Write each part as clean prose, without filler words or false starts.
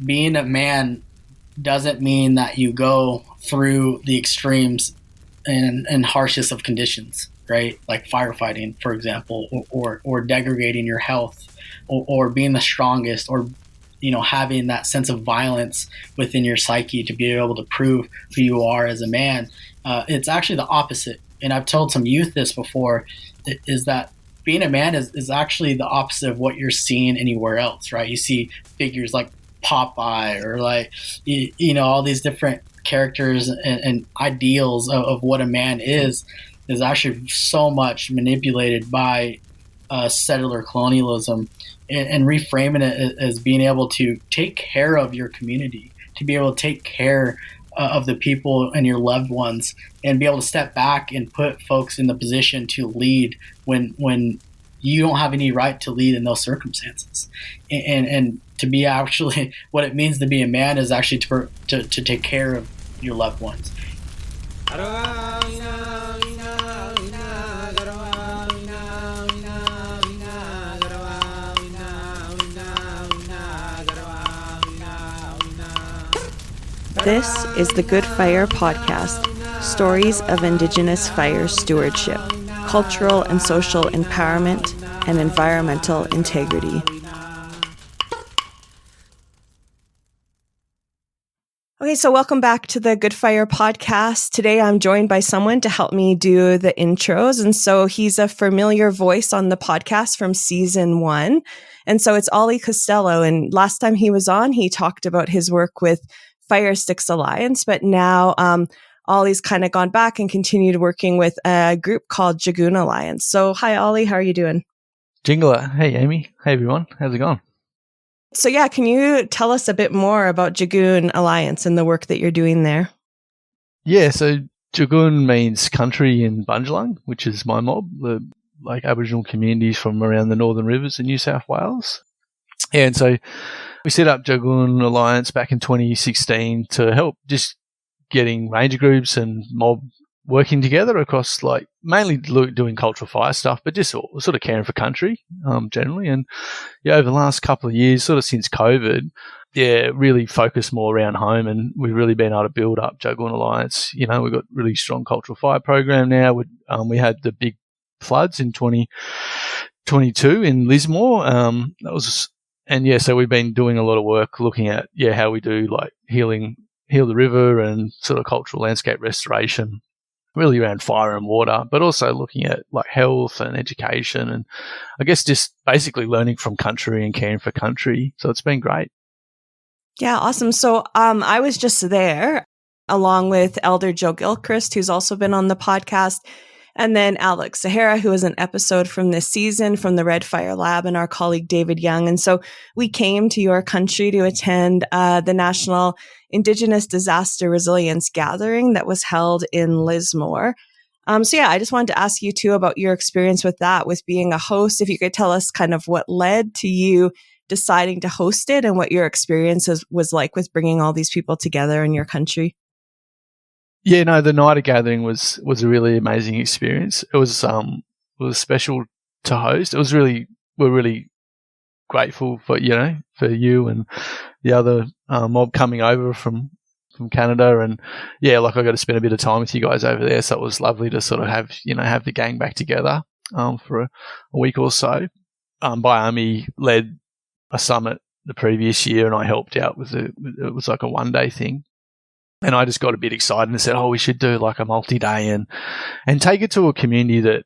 being a man doesn't mean that you go through the extremes and harshest of conditions, right? Like firefighting, for example, or degrading your health, or being the strongest, or having that sense of violence within your psyche to be able to prove who you are as a man. It's actually the opposite. And I've told some youth this before, is that being a man is actually the opposite of what you're seeing anywhere else, right? You see figures like Popeye, or like, all these different characters and ideals of what a man is actually so much manipulated by settler colonialism, and reframing it as being able to take care of your community, to be able to take care of the people and your loved ones, and be able to step back and put folks in the position to lead when you don't have any right to lead in those circumstances. And to be actually, what it means to be a man is actually to take care of your loved ones. This is the Good Fire Podcast, stories of Indigenous fire stewardship, cultural and social empowerment, and environmental integrity. Okay, so welcome back to the Good Fire Podcast. Today I'm joined by someone to help me do the intros. And so he's a familiar voice on the podcast from season 1. And so it's Ollie Costello. And last time he was on, he talked about his work with Fire Sticks Alliance, but now Ollie's kind of gone back and continued working with a group called Jagoon Alliance. So hi, Ollie, how are you doing? Jingler. Hey, Amy. Hey, everyone. How's it going? So yeah, can you tell us a bit more about Jagoon Alliance and the work that you're doing there? Yeah, so Jagoon means country in Bundjalung, which is my mob, the Aboriginal communities from around the Northern Rivers in New South Wales. Yeah, and so we set up Jagoon Alliance back in 2016 to help just getting ranger groups and mob working together across, mainly doing cultural fire stuff, but just sort of caring for country generally. And yeah, over the last couple of years, sort of since COVID, really focused more around home, and we've really been able to build up Jagoon Alliance. We've got really strong cultural fire program now. We had the big floods in 2022 in Lismore. So we've been doing a lot of work looking at how we do heal the river and sort of cultural landscape restoration, really around fire and water, but also looking at health and education, and I guess just basically learning from country and caring for country. So it's been great. Yeah, awesome. So I was just there along with Elder Joe Gilchrist, who's also been on the podcast, and then Alex Sahara, who was an episode from this season from the Red Fire Lab, and our colleague David Young. And so we came to your country to attend the National Indigenous Disaster Resilience Gathering that was held in Lismore. I just wanted to ask you too about your experience with that, with being a host. If you could tell us kind of what led to you deciding to host it and what your experience was like with bringing all these people together in your country. Yeah, no, the night of gathering was a really amazing experience. It was special to host. We're really grateful for you and the other mob coming over from Canada, and I got to spend a bit of time with you guys over there. So it was lovely to sort of have the gang back together for a week or so. Biami led a summit the previous year, and I helped out with it. It was like a 1-day thing. And I just got a bit excited and said, we should do like a multi-day and take it to a community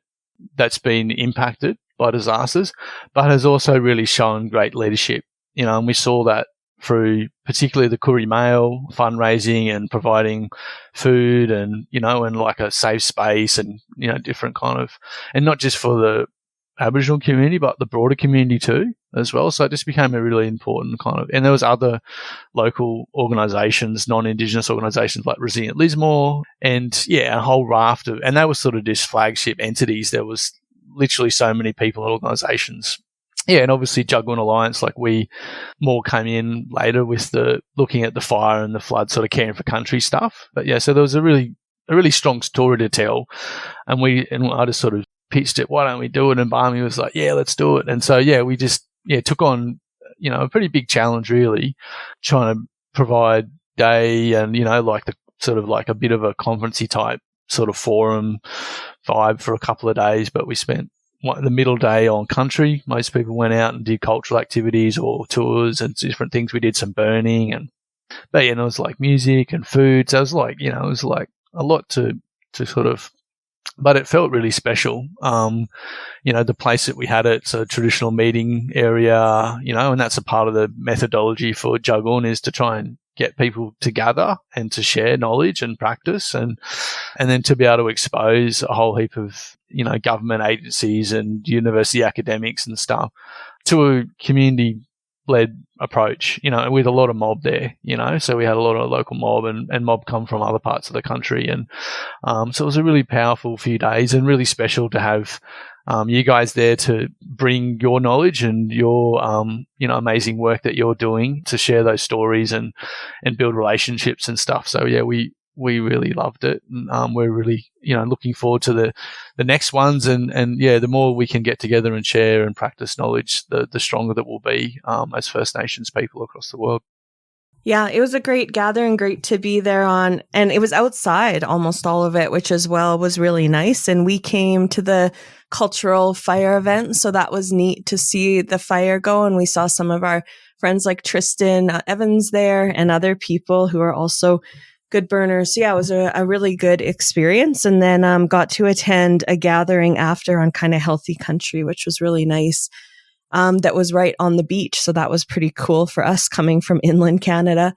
that's been impacted by disasters, but has also really shown great leadership. And we saw that through particularly the Koori Mail fundraising and providing food and, and like a safe space and, different kind of, and not just for the Aboriginal community, but the broader community too as well. So it just became a really important kind of, and there was other local organisations, non-Indigenous organisations like Resilient Lismore, and a whole raft of, and they were sort of just flagship entities. There was literally so many people and organisations. Yeah, and obviously Jagoon Alliance, we more came in later with the looking at the fire and the flood, sort of caring for country stuff. But so there was a really strong story to tell, and I just sort of pitched it, why don't we do it? And Barmy was like, let's do it. And so, we just, took on a pretty big challenge, really, trying to provide day and, like the sort of like a bit of a conferencey type sort of forum vibe for a couple of days. But we spent the middle day on country. Most people went out and did cultural activities or tours and different things. We did some burning but it was like music and food. So it was like, it was like a lot to sort of, but it felt really special. The place that we had, it's a traditional meeting area, and that's a part of the methodology for Jugun, is to try and get people to gather and to share knowledge and practice, and then to be able to expose a whole heap of, government agencies and university academics and stuff to a community-led approach, with a lot of mob there, so we had a lot of local mob and mob come from other parts of the country. And so it was a really powerful few days and really special to have you guys there to bring your knowledge and your, amazing work that you're doing to share those stories and build relationships and stuff. So, yeah, we really loved it. And, we're really, looking forward to the next ones. And yeah, the more we can get together and share and practice knowledge, the stronger that we'll be as First Nations people across the world. Yeah, it was a great gathering, great to be there on, and it was outside almost all of it, which as well was really nice. And we came to the cultural fire event, so that was neat to see the fire go. And we saw some of our friends like Tristan Evans there and other people who are also good burners. So yeah, it was a really good experience. And then got to attend a gathering after on kind of healthy country, which was really nice. That was right on the beach. So that was pretty cool for us coming from inland Canada.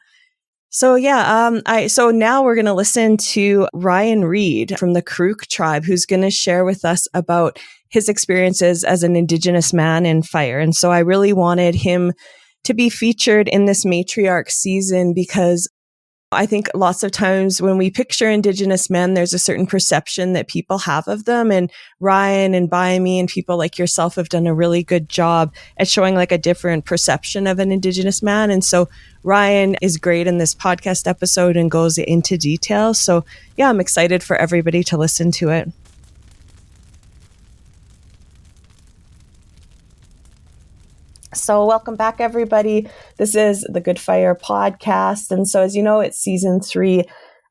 So yeah, so now we're going to listen to Ryan Reed from the Karuk tribe, who's going to share with us about his experiences as an Indigenous man in fire. And so I really wanted him to be featured in this matriarch season because I think lots of times when we picture Indigenous men, there's a certain perception that people have of them. And Ryan and Bayami and people like yourself have done a really good job at showing like a different perception of an Indigenous man. And so Ryan is great in this podcast episode and goes into detail. So yeah, I'm excited for everybody to listen to it. So welcome back, everybody. This is the Good Fire podcast. And so as you know, it's season 3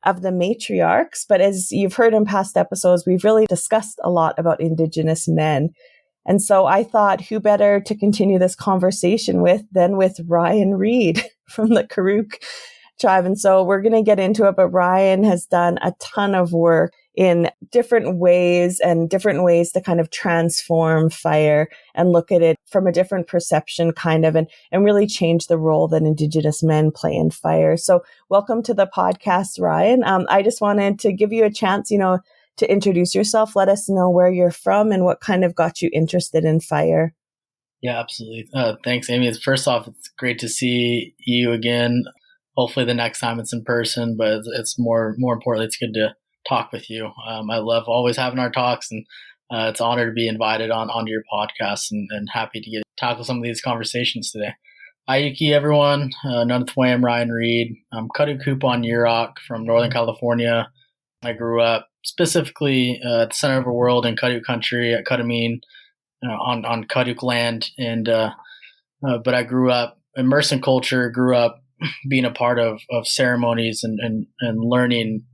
of the Matriarchs. But as you've heard in past episodes, we've really discussed a lot about Indigenous men. And so I thought, who better to continue this conversation with than with Ryan Reed from the Karuk tribe. And so we're going to get into it, but Ryan has done a ton of work in different ways to kind of transform fire and look at it from a different perception kind of, and really change the role that Indigenous men play in fire. So welcome to the podcast, Ryan. I just wanted to give you a chance, to introduce yourself. Let us know where you're from and what kind of got you interested in fire. Yeah, absolutely. Thanks, Amy. First off, it's great to see you again. Hopefully the next time it's in person, but it's more importantly, it's good to talk with you. I love always having our talks, and it's an honor to be invited onto your podcast, and happy to tackle some of these conversations today. Ayuki, everyone. Nunthwam, Ryan Reed. I'm Kadukupon Yurok from Northern California. I grew up specifically at the center of our world in Kaduk country at Kadamine, on Kaduk land, and but I grew up immersed in culture, grew up being a part of ceremonies and learning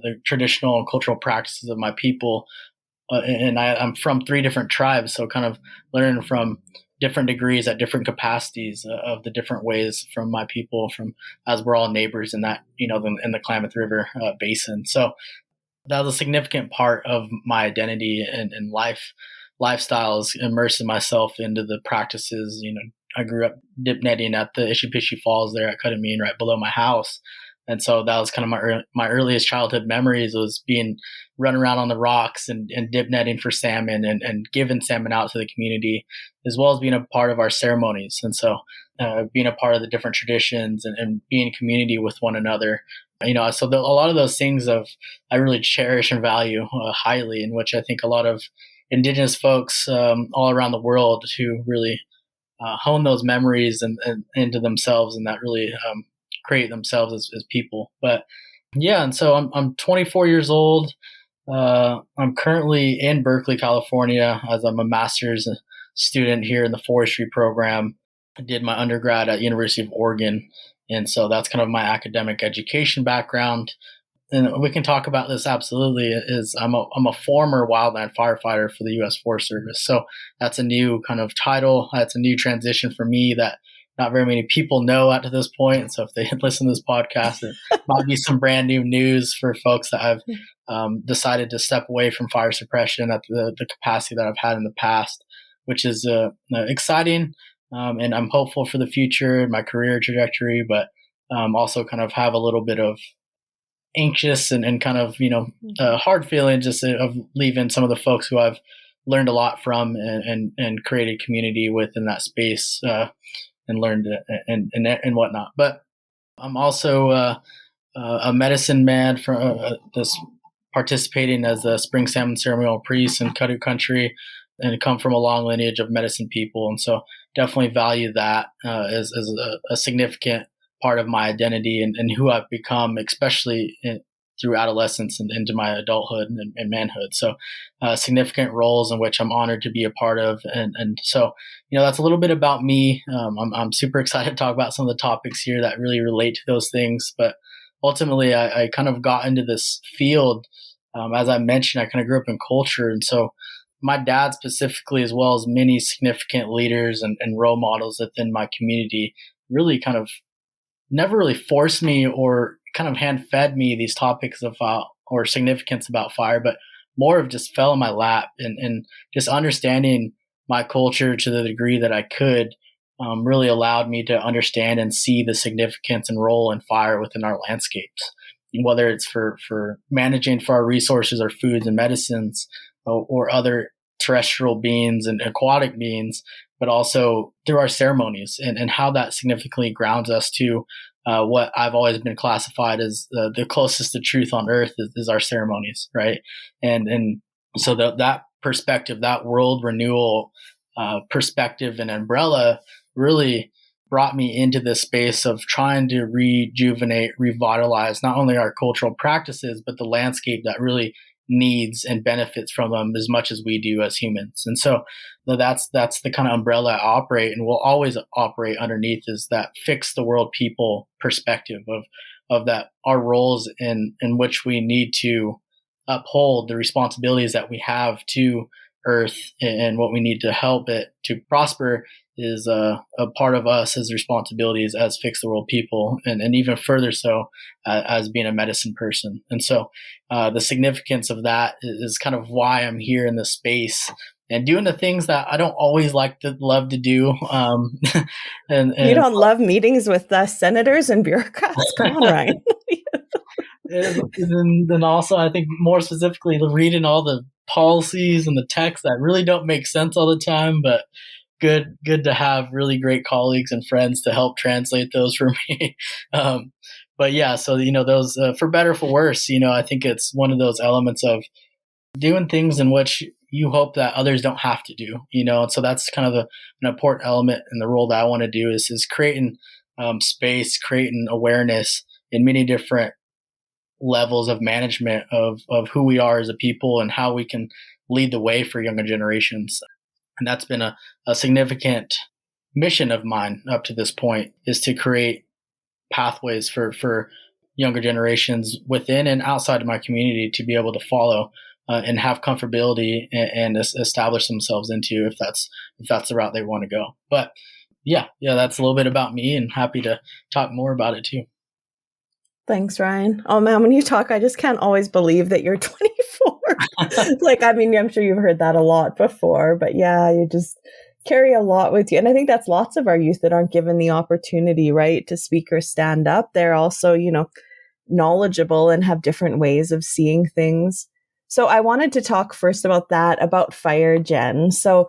the traditional and cultural practices of my people. And I'm from 3 different tribes, so kind of learning from different degrees at different capacities of the different ways from my people, from as we're all neighbors in that, in the Klamath River basin. So that was a significant part of my identity and lifestyles, immersing myself into the practices. I grew up dip netting at the Ishipishi Falls there at Kadamine, right below my house. And so that was kind of my earliest childhood memories, was running around on the rocks and dip netting for salmon and giving salmon out to the community, as well as being a part of our ceremonies. And so being a part of the different traditions and being in community with one another. So a lot of those things I really cherish and value highly, in which I think a lot of Indigenous folks all around the world who really hone those memories and into themselves, and that really create themselves as people. But yeah, and so I'm 24 years old. I'm currently in Berkeley, California, as I'm a master's student here in the forestry program. I did my undergrad at University of Oregon. And so that's kind of my academic education background. And we can talk about this absolutely. Is I'm a former wildland firefighter for the U.S. Forest Service. So that's a new kind of title. That's a new transition for me that not very many people know up to this point. So if they listen to this podcast, it might be some brand new news for folks that I've decided to step away from fire suppression at the capacity that I've had in the past, which is exciting. And I'm hopeful for the future, my career trajectory, but also kind of have a little bit of anxious and kind of, hard feeling just of leaving some of the folks who I've learned a lot from and created community within that space and learned and whatnot. But I'm also a medicine man from this participating as a spring salmon ceremonial priest in Kadu country, and come from a long lineage of medicine people. And so definitely value that as a significant part of my identity and who I've become, especially through adolescence and into my adulthood and manhood. So significant roles in which I'm honored to be a part of. And so, that's a little bit about me. I'm super excited to talk about some of the topics here that really relate to those things. But ultimately, I kind of got into this field. As I mentioned, I kind of grew up in culture. And so my dad specifically, as well as many significant leaders and role models within my community, really kind of never really forced me or kind of hand fed me these topics about or significance about fire, but more of just fell in my lap and just understanding my culture to the degree that I could really allowed me to understand and see the significance and role in fire within our landscapes, whether it's for managing for our resources, our foods and medicines, or other terrestrial beings and aquatic beings, but also through our ceremonies and how that significantly grounds us to what I've always been classified as the closest to truth on earth is our ceremonies, right? And so that perspective, that world renewal perspective and umbrella really brought me into this space of trying to rejuvenate, revitalize not only our cultural practices, but the landscape that really needs and benefits from them as much as we do as humans. And so that's the kind of umbrella I operate and will always operate underneath, is that fix the world people perspective of that our roles in which we need to uphold the responsibilities that we have to earth and what we need to help it to prosper is a part of us as responsibilities as fix the world people, and even further so as being a medicine person. And so the significance of that is kind of why I'm here in this space and doing the things that I don't always love to do. And you don't love meetings with senators and bureaucrats? Come on, Ryan. And then also, I think more specifically, reading all the policies and the texts that really don't make sense all the time, but good to have really great colleagues and friends to help translate those for me. But yeah, so those for better or for worse, I think it's one of those elements of doing things in which you hope that others don't have to do, and so that's kind of an important element in the role that I want to do is creating space, creating awareness in many different levels of management of who we are as a people and how we can lead the way for younger generations. And that's been a significant mission of mine up to this point, is to create pathways for younger generations within and outside of my community to be able to follow and have comfortability and establish themselves into if that's the route they want to go. But yeah, that's a little bit about me, and happy to talk more about it too. Thanks, Ryan. Oh man, when you talk, I just can't always believe that you're 24. I'm sure you've heard that a lot before, but yeah, you just carry a lot with you. And I think that's lots of our youth that aren't given the opportunity, right, to speak or stand up. They're also, knowledgeable and have different ways of seeing things. So I wanted to talk first about that, about Fire Gen. So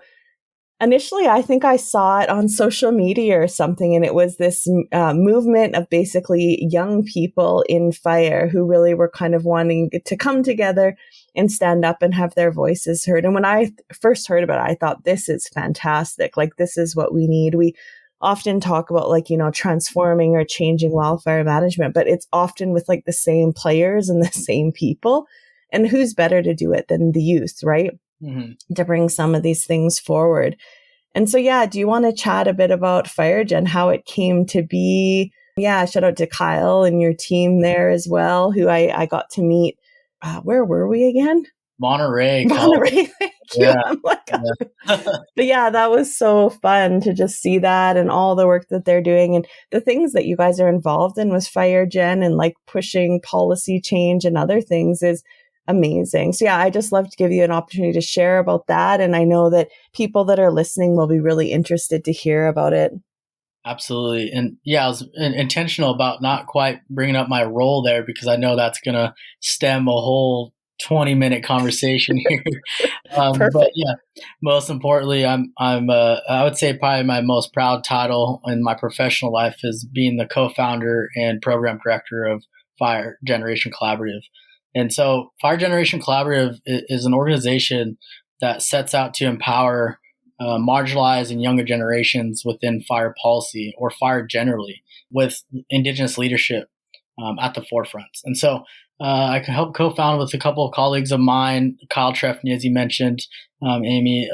initially, I think I saw it on social media or something, and it was this movement of basically young people in fire who really were kind of wanting to come together and stand up and have their voices heard. And when I first heard about it, I thought, this is fantastic. Like, this is what we need. We often talk about transforming or changing wildfire management, but it's often with the same players and the same people. And who's better to do it than the youth, right? Mm-hmm. To bring some of these things forward. And so, yeah, do you want to chat a bit about FireGen, how it came to be? Yeah, shout out to Kyle and your team there as well, who I got to meet. Where were we again? Monterey. Thank you. Yeah. I'm like, but yeah, that was so fun to just see that and all the work that they're doing and the things that you guys are involved in with FireGen and like pushing policy change and other things is amazing. So yeah, I just love to give you an opportunity to share about that. And I know that people that are listening will be really interested to hear about it. Absolutely. And yeah, I was intentional about not quite bringing up my role there because I know that's going to stem a whole 20-minute conversation here. But yeah, most importantly, I would say probably my most proud title in my professional life is being the co-founder and program director of Fire Generation Collaborative. And so Fire Generation Collaborative is an organization that sets out to empower marginalized and younger generations within fire policy or fire generally with Indigenous leadership at the forefront. And so I can help co-found with a couple of colleagues of mine, Kyle Trefny, as you mentioned, Amy,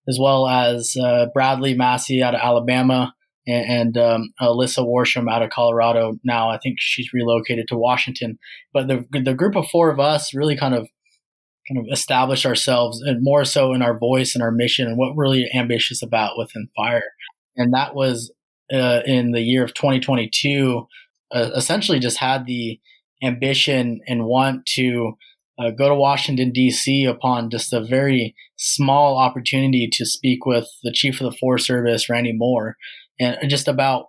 as well as Bradley Massey out of Alabama and Alyssa Warsham out of Colorado. Now I think she's relocated to Washington. But the group of four of us really kind of establish ourselves and more so in our voice and our mission and what we're really ambitious about within fire. And that was in the year of 2022, essentially just had the ambition and want to go to Washington, D.C. upon just a very small opportunity to speak with the Chief of the Forest Service, Randy Moore, and just about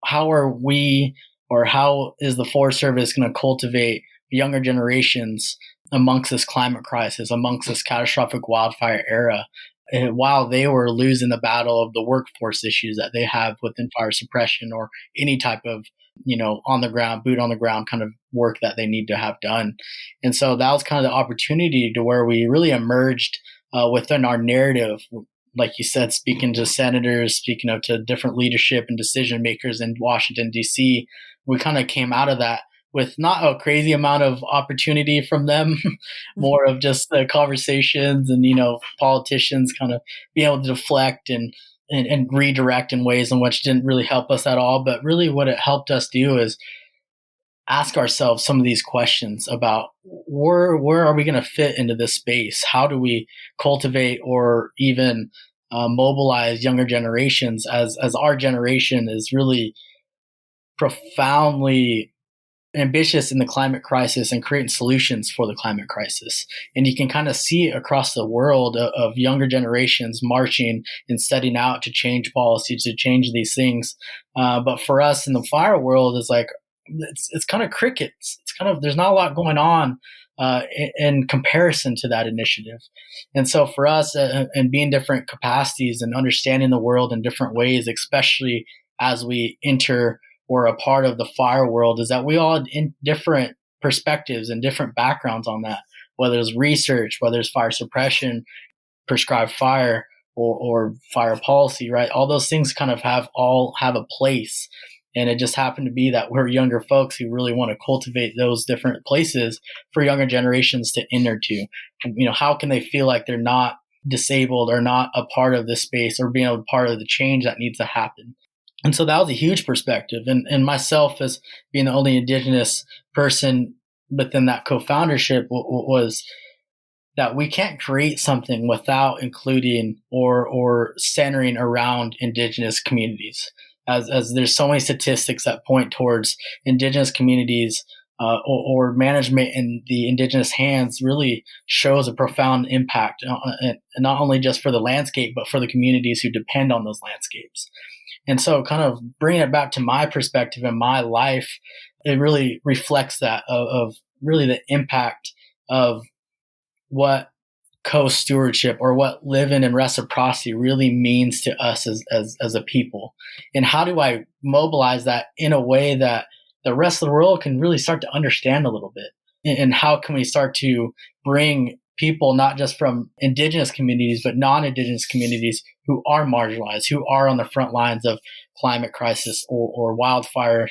how are we or how is the Forest Service going to cultivate younger generations amongst this climate crisis, amongst this catastrophic wildfire era, while they were losing the battle of the workforce issues that they have within fire suppression or any type of, on the ground, boot on the ground kind of work that they need to have done. And so that was kind of the opportunity to where we really emerged within our narrative, like you said, speaking to senators, speaking to different leadership and decision makers in Washington, D.C. We kind of came out of that with not a crazy amount of opportunity from them, more of just the conversations and, politicians kind of being able to deflect and redirect in ways in which didn't really help us at all. But really what it helped us do is ask ourselves some of these questions about where are we going to fit into this space? How do we cultivate or even mobilize younger generations as our generation is really profoundly ambitious in the climate crisis and creating solutions for the climate crisis. And you can kind of see it across the world of younger generations marching and setting out to change policy, to change these things. But for us in the fire world, it's like, it's kind of crickets. It's kind of, there's not a lot going on in comparison to that initiative. And so for us and being different capacities and understanding the world in different ways, especially as we enter or a part of the fire world, is that we all had in different perspectives and different backgrounds on that, whether it's research, whether it's fire suppression, prescribed fire, or fire policy, right? All those things kind of have a place. And it just happened to be that we're younger folks who really want to cultivate those different places for younger generations to enter to. How can they feel like they're not disabled or not a part of this space or being a part of the change that needs to happen? And so that was a huge perspective. And myself as being the only Indigenous person within that co-foundership was that we can't create something without including or centering around Indigenous communities. As there's so many statistics that point towards Indigenous communities or management in the Indigenous hands really shows a profound impact, not only just for the landscape, but for the communities who depend on those landscapes. And so kind of bringing it back to my perspective in my life, it really reflects that of really the impact of what co-stewardship or what living in reciprocity really means to us as a people. And how do I mobilize that in a way that the rest of the world can really start to understand a little bit? And how can we start to bring people, not just from Indigenous communities, but non-Indigenous communities who are marginalized, who are on the front lines of climate crisis or wildfire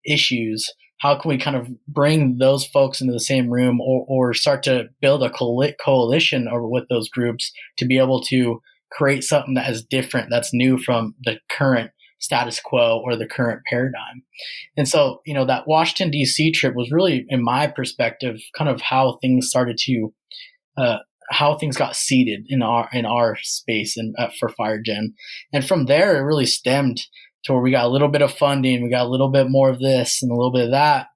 issues? How can we kind of bring those folks into the same room or start to build a coalition with those groups to be able to create something that is different, that's new from the current status quo or the current paradigm. And so, that Washington, D.C. trip was really, in my perspective, kind of how things started to, how things got seeded in our space and for FireGen. And from there, it really stemmed to where we got a little bit of funding, we got a little bit more of this and a little bit of that,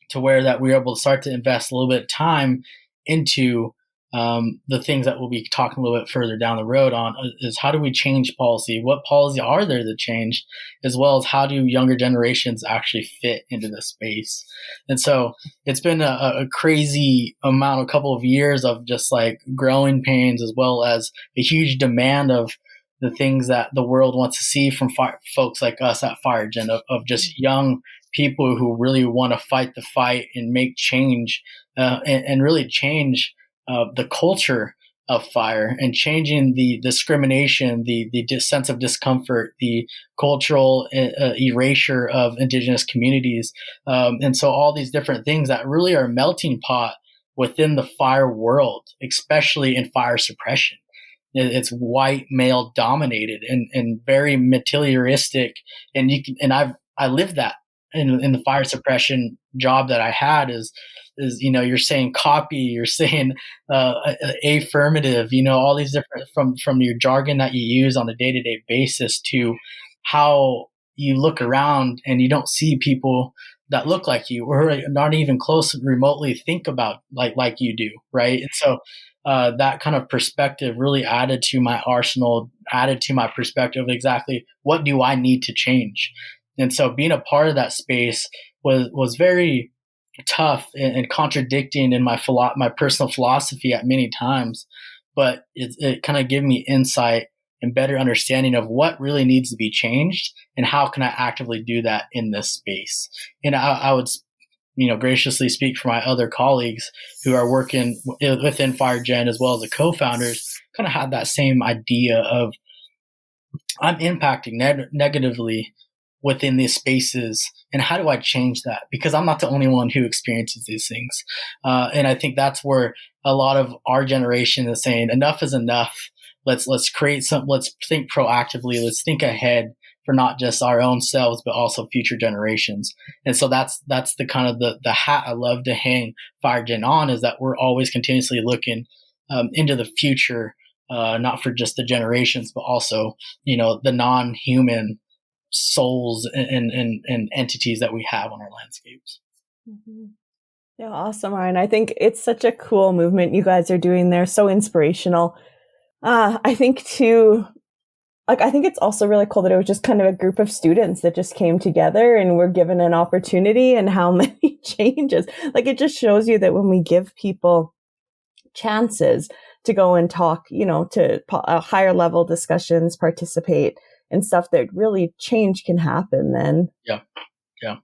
to where that we were able to start to invest a little bit of time into the things that we'll be talking a little bit further down the road on, is how do we change policy? What policy are there that change, as well as how do younger generations actually fit into this space? And so it's been a crazy amount, a couple of years of just like growing pains, as well as a huge demand of the things that the world wants to see from folks like us at FireGen, of just young people who really want to fight the fight and make change, and really change the culture of fire, and changing the discrimination, the sense of discomfort, the cultural erasure of Indigenous communities. And so all these different things that really are a melting pot within the fire world, especially in fire suppression. It's white, male dominated and very materialistic. And I lived that in the fire suppression job that I had, is you're saying copy, you're saying affirmative, all these different, from your jargon that you use on a day-to-day basis, to how you look around and you don't see people that look like you, or not even close remotely think about like you do, right? And so that kind of perspective really added to my arsenal, added to my perspective of exactly what do I need to change. And so being a part of that space was very tough and contradicting in my personal philosophy at many times, but it kind of gave me insight and better understanding of what really needs to be changed and how can I actively do that in this space. And I would, graciously speak for my other colleagues who are working within FireGen, as well as the co-founders, kind of had that same idea of, I'm impacting negatively within these spaces, and how do I change that? Because I'm not the only one who experiences these things. And I think that's where a lot of our generation is saying, enough is enough. Let's create let's think proactively. Let's think ahead for not just our own selves, but also future generations. And so that's the kind of the hat I love to hang FireGen on, is that we're always continuously looking into the future, not for just the generations, but also, the non-human souls and entities that we have on our landscapes. Mm-hmm. Yeah, awesome, Ryan. I think it's such a cool movement you guys are doing there. So inspirational. I think too, I think it's also really cool that it was just kind of a group of students that just came together and were given an opportunity, and how many changes. It just shows you that when we give people chances to go and talk, to higher level discussions, participate and stuff, that really change can happen then. Yeah,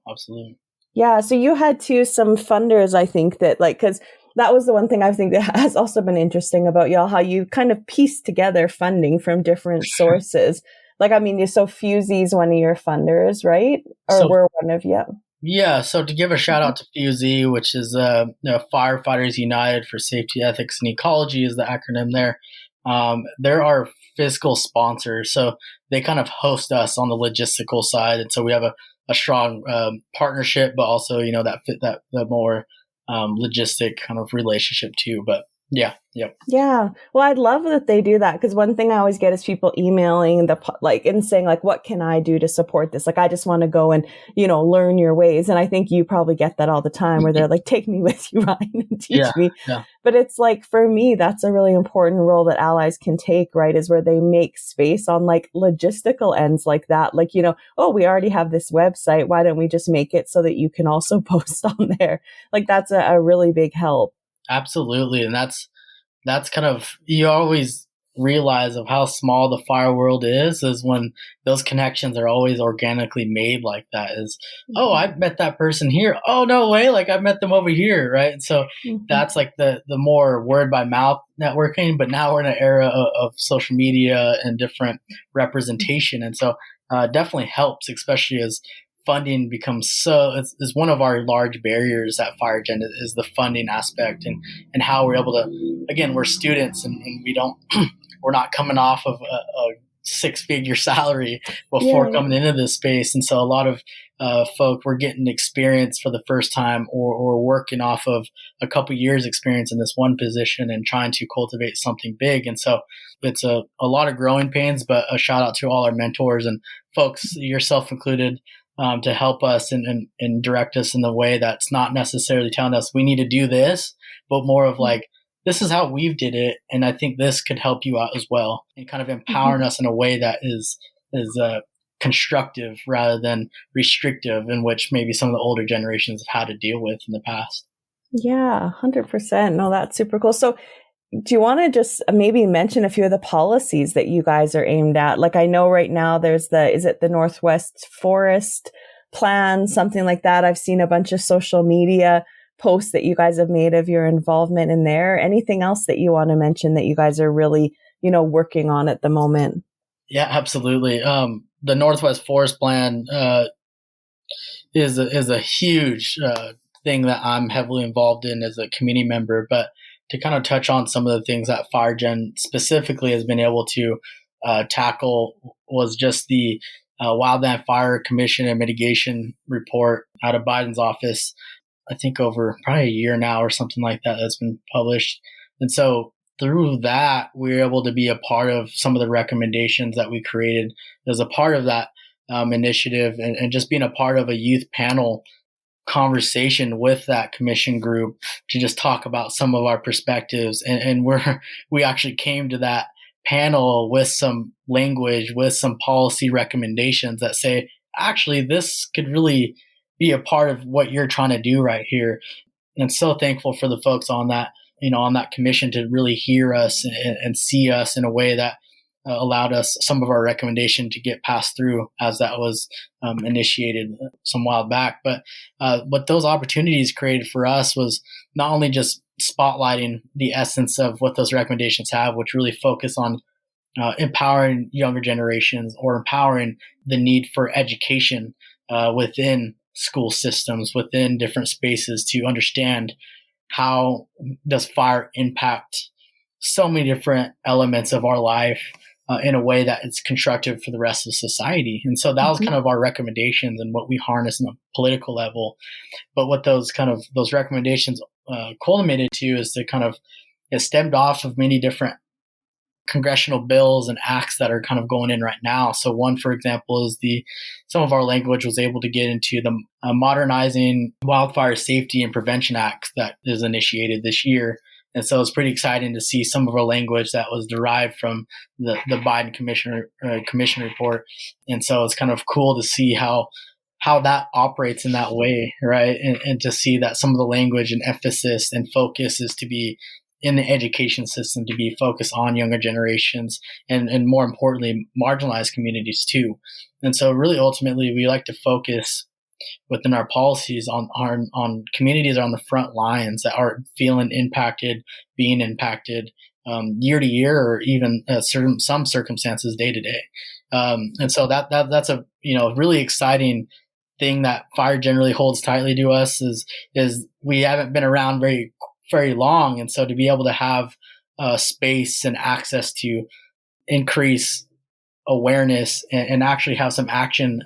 absolutely. Yeah. So you had some funders, I think, that because that was the one thing I think that has also been interesting about y'all, how you kind of piece together funding from different sources. So Fusey's one of your funders, right? Or we're one of you. Yeah. So to give a shout out to Fusey, which is Firefighters United for Safety, Ethics, and Ecology is the acronym there. They're our fiscal sponsor. So they kind of host us on the logistical side. And so we have a strong partnership, but also, that more logistic kind of relationship too. But yeah. Well, I'd love that they do that, because one thing I always get is people emailing and saying what can I do to support this? I just want to go and learn your ways. And I think you probably get that all the time, where they're take me with you, Ryan, and teach me. Yeah. But it's for me, that's a really important role that allies can take, right? Is where they make space on logistical ends like that. We already have this website. Why don't we just make it so that you can also post on there? That's a really big help. Absolutely. And that's kind of, you always realize of how small the fire world is when those connections are always organically made like that. Oh, I met that person here. Oh, no way. I met them over here. Right. And so that's the more word by mouth networking, but now we're in an era of social media and different representation. And so definitely helps, especially as funding becomes is one of our large barriers at FireGen is the funding aspect and how we're able to, again, we're students and we don't, we're not coming off of a 6-figure salary before coming into this space. And so a lot of folk were getting experience for the first time or working off of a couple years experience in this one position and trying to cultivate something big. And so it's a lot of growing pains, but a shout out to all our mentors and folks, yourself included, to help us and direct us in the way that's not necessarily telling us we need to do this, but more of like, this is how we've did it. And I think this could help you out as well, and kind of empowering us in a way that is constructive rather than restrictive, in which maybe some of the older generations have had to deal with in the past. Yeah, 100%. No, that's super cool. So do you want to just maybe mention a few of the policies that you guys are aimed at? Like, I know right now there's is it the Northwest Forest Plan, something like that? I've seen a bunch of social media posts that you guys have made of your involvement in there. Anything else that you want to mention that you guys are really, working on at the moment? Yeah, absolutely. The Northwest Forest Plan is a huge thing that I'm heavily involved in as a community member. But to kind of touch on some of the things that FireGen specifically has been able to tackle was just the Wildland Fire Commission and Mitigation Report out of Biden's office, I think over probably a year now or something like that, that's been published. And so through that, we were able to be a part of some of the recommendations that we created as a part of that initiative, and just being a part of a youth panel conversation with that commission group to just talk about some of our perspectives. And we actually came to that panel with some language, with some policy recommendations that say, actually, this could really be a part of what you're trying to do right here. And so thankful for the folks on that, on that commission to really hear us and see us in a way that allowed us some of our recommendation to get passed through as that was initiated some while back. But what those opportunities created for us was not only just spotlighting the essence of what those recommendations have, which really focus on empowering younger generations or empowering the need for education within school systems, within different spaces, to understand how does fire impact so many different elements of our life in a way that it's constructive for the rest of society. And so that was kind of our recommendations and what we harness on a political level. But what those recommendations culminated to is to kind of, it stemmed off of many different congressional bills and acts that are kind of going in right now. So one, for example, is some of our language was able to get into the Modernizing Wildfire Safety and Prevention Act that is initiated this year. And so it's pretty exciting to see some of our language that was derived from the Biden commission report. And so it's kind of cool to see how that operates in that way, right? And to see that some of the language and emphasis and focus is to be in the education system, to be focused on younger generations and more importantly, marginalized communities too. And so really ultimately we like to focus within our policies on communities on the front lines that are feeling impacted, being impacted year to year, or even some circumstances day to day. And so that's a really exciting thing that Fire generally holds tightly to us is we haven't been around very very long, and so to be able to have space and access to increase awareness and actually have some action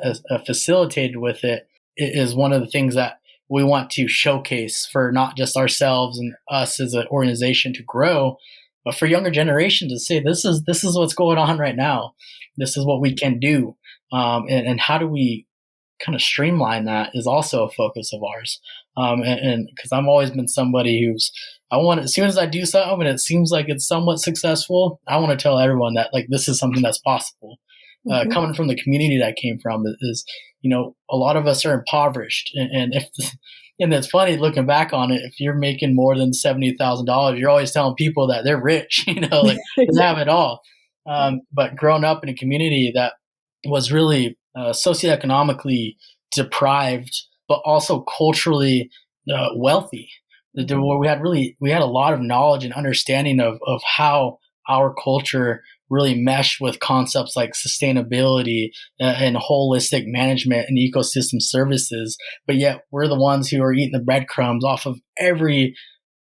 facilitated with it is one of the things that we want to showcase for not just ourselves and us as an organization to grow, but for younger generation to say, this is what's going on right now. This is what we can do. And how do we kind of streamline that is also a focus of ours. And because I've always been somebody as soon as I do something and it seems like it's somewhat successful, I want to tell everyone that like, this is something that's possible. Coming from the community that I came from is, a lot of us are impoverished. And it's funny looking back on it, if you're making more than $70,000, you're always telling people that they're rich, like they have it all. But growing up in a community that was really socioeconomically deprived, but also culturally wealthy, where we had a lot of knowledge and understanding of how our culture really mesh with concepts like sustainability and holistic management and ecosystem services. But yet we're the ones who are eating the breadcrumbs off of every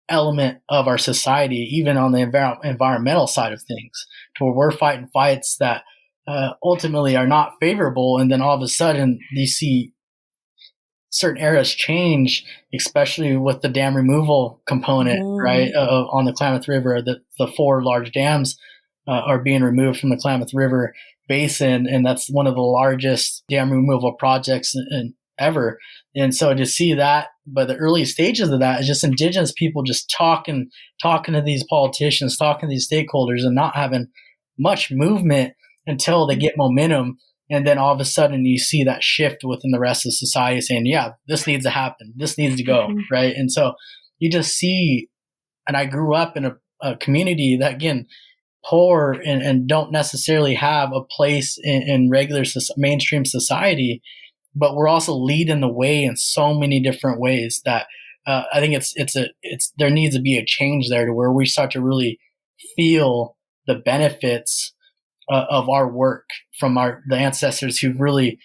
element of our society, even on the environmental side of things, to where we're fighting fights that ultimately are not favorable. And then all of a sudden you see certain areas change, especially with the dam removal component, right? On the Klamath River, the 4 large dams are being removed from the Klamath River basin. And that's one of the largest dam removal projects ever. And so to see that, but the early stages of that is just Indigenous people just talking to these politicians, talking to these stakeholders, and not having much movement until they get momentum. And then all of a sudden you see that shift within the rest of society saying, yeah, this needs to happen. This needs to go. Right. And so you just see, and I grew up in a community that, again, poor and don't necessarily have a place in regular mainstream society, but we're also leading the way in so many different ways that I think there needs to be a change there to where we start to really feel the benefits of our work from the ancestors who've really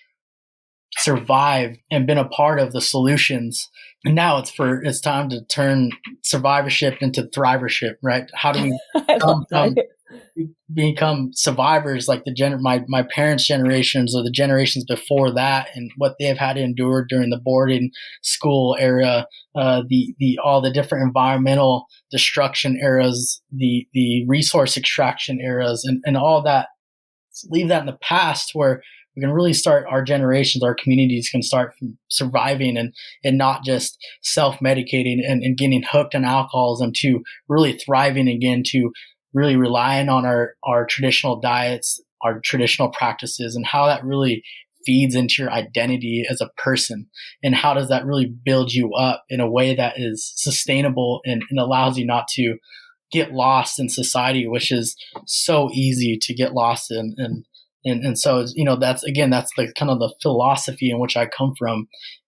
survived and been a part of the solutions. And now it's time to turn survivorship into thrivership, right? How do we become survivors like my parents' generations or the generations before that, and what they've had to endure during the boarding school era, all the different environmental destruction eras, the resource extraction eras, and all that. Leave that in the past, where we can really start our generations, our communities can start from surviving and not just self-medicating and getting hooked on alcoholism, to really thriving again, to really relying on our traditional diets, our traditional practices, and how that really feeds into your identity as a person. And how does that really build you up in a way that is sustainable and allows you not to get lost in society, which is so easy to get lost in. And so, that's the kind of the philosophy in which I come from,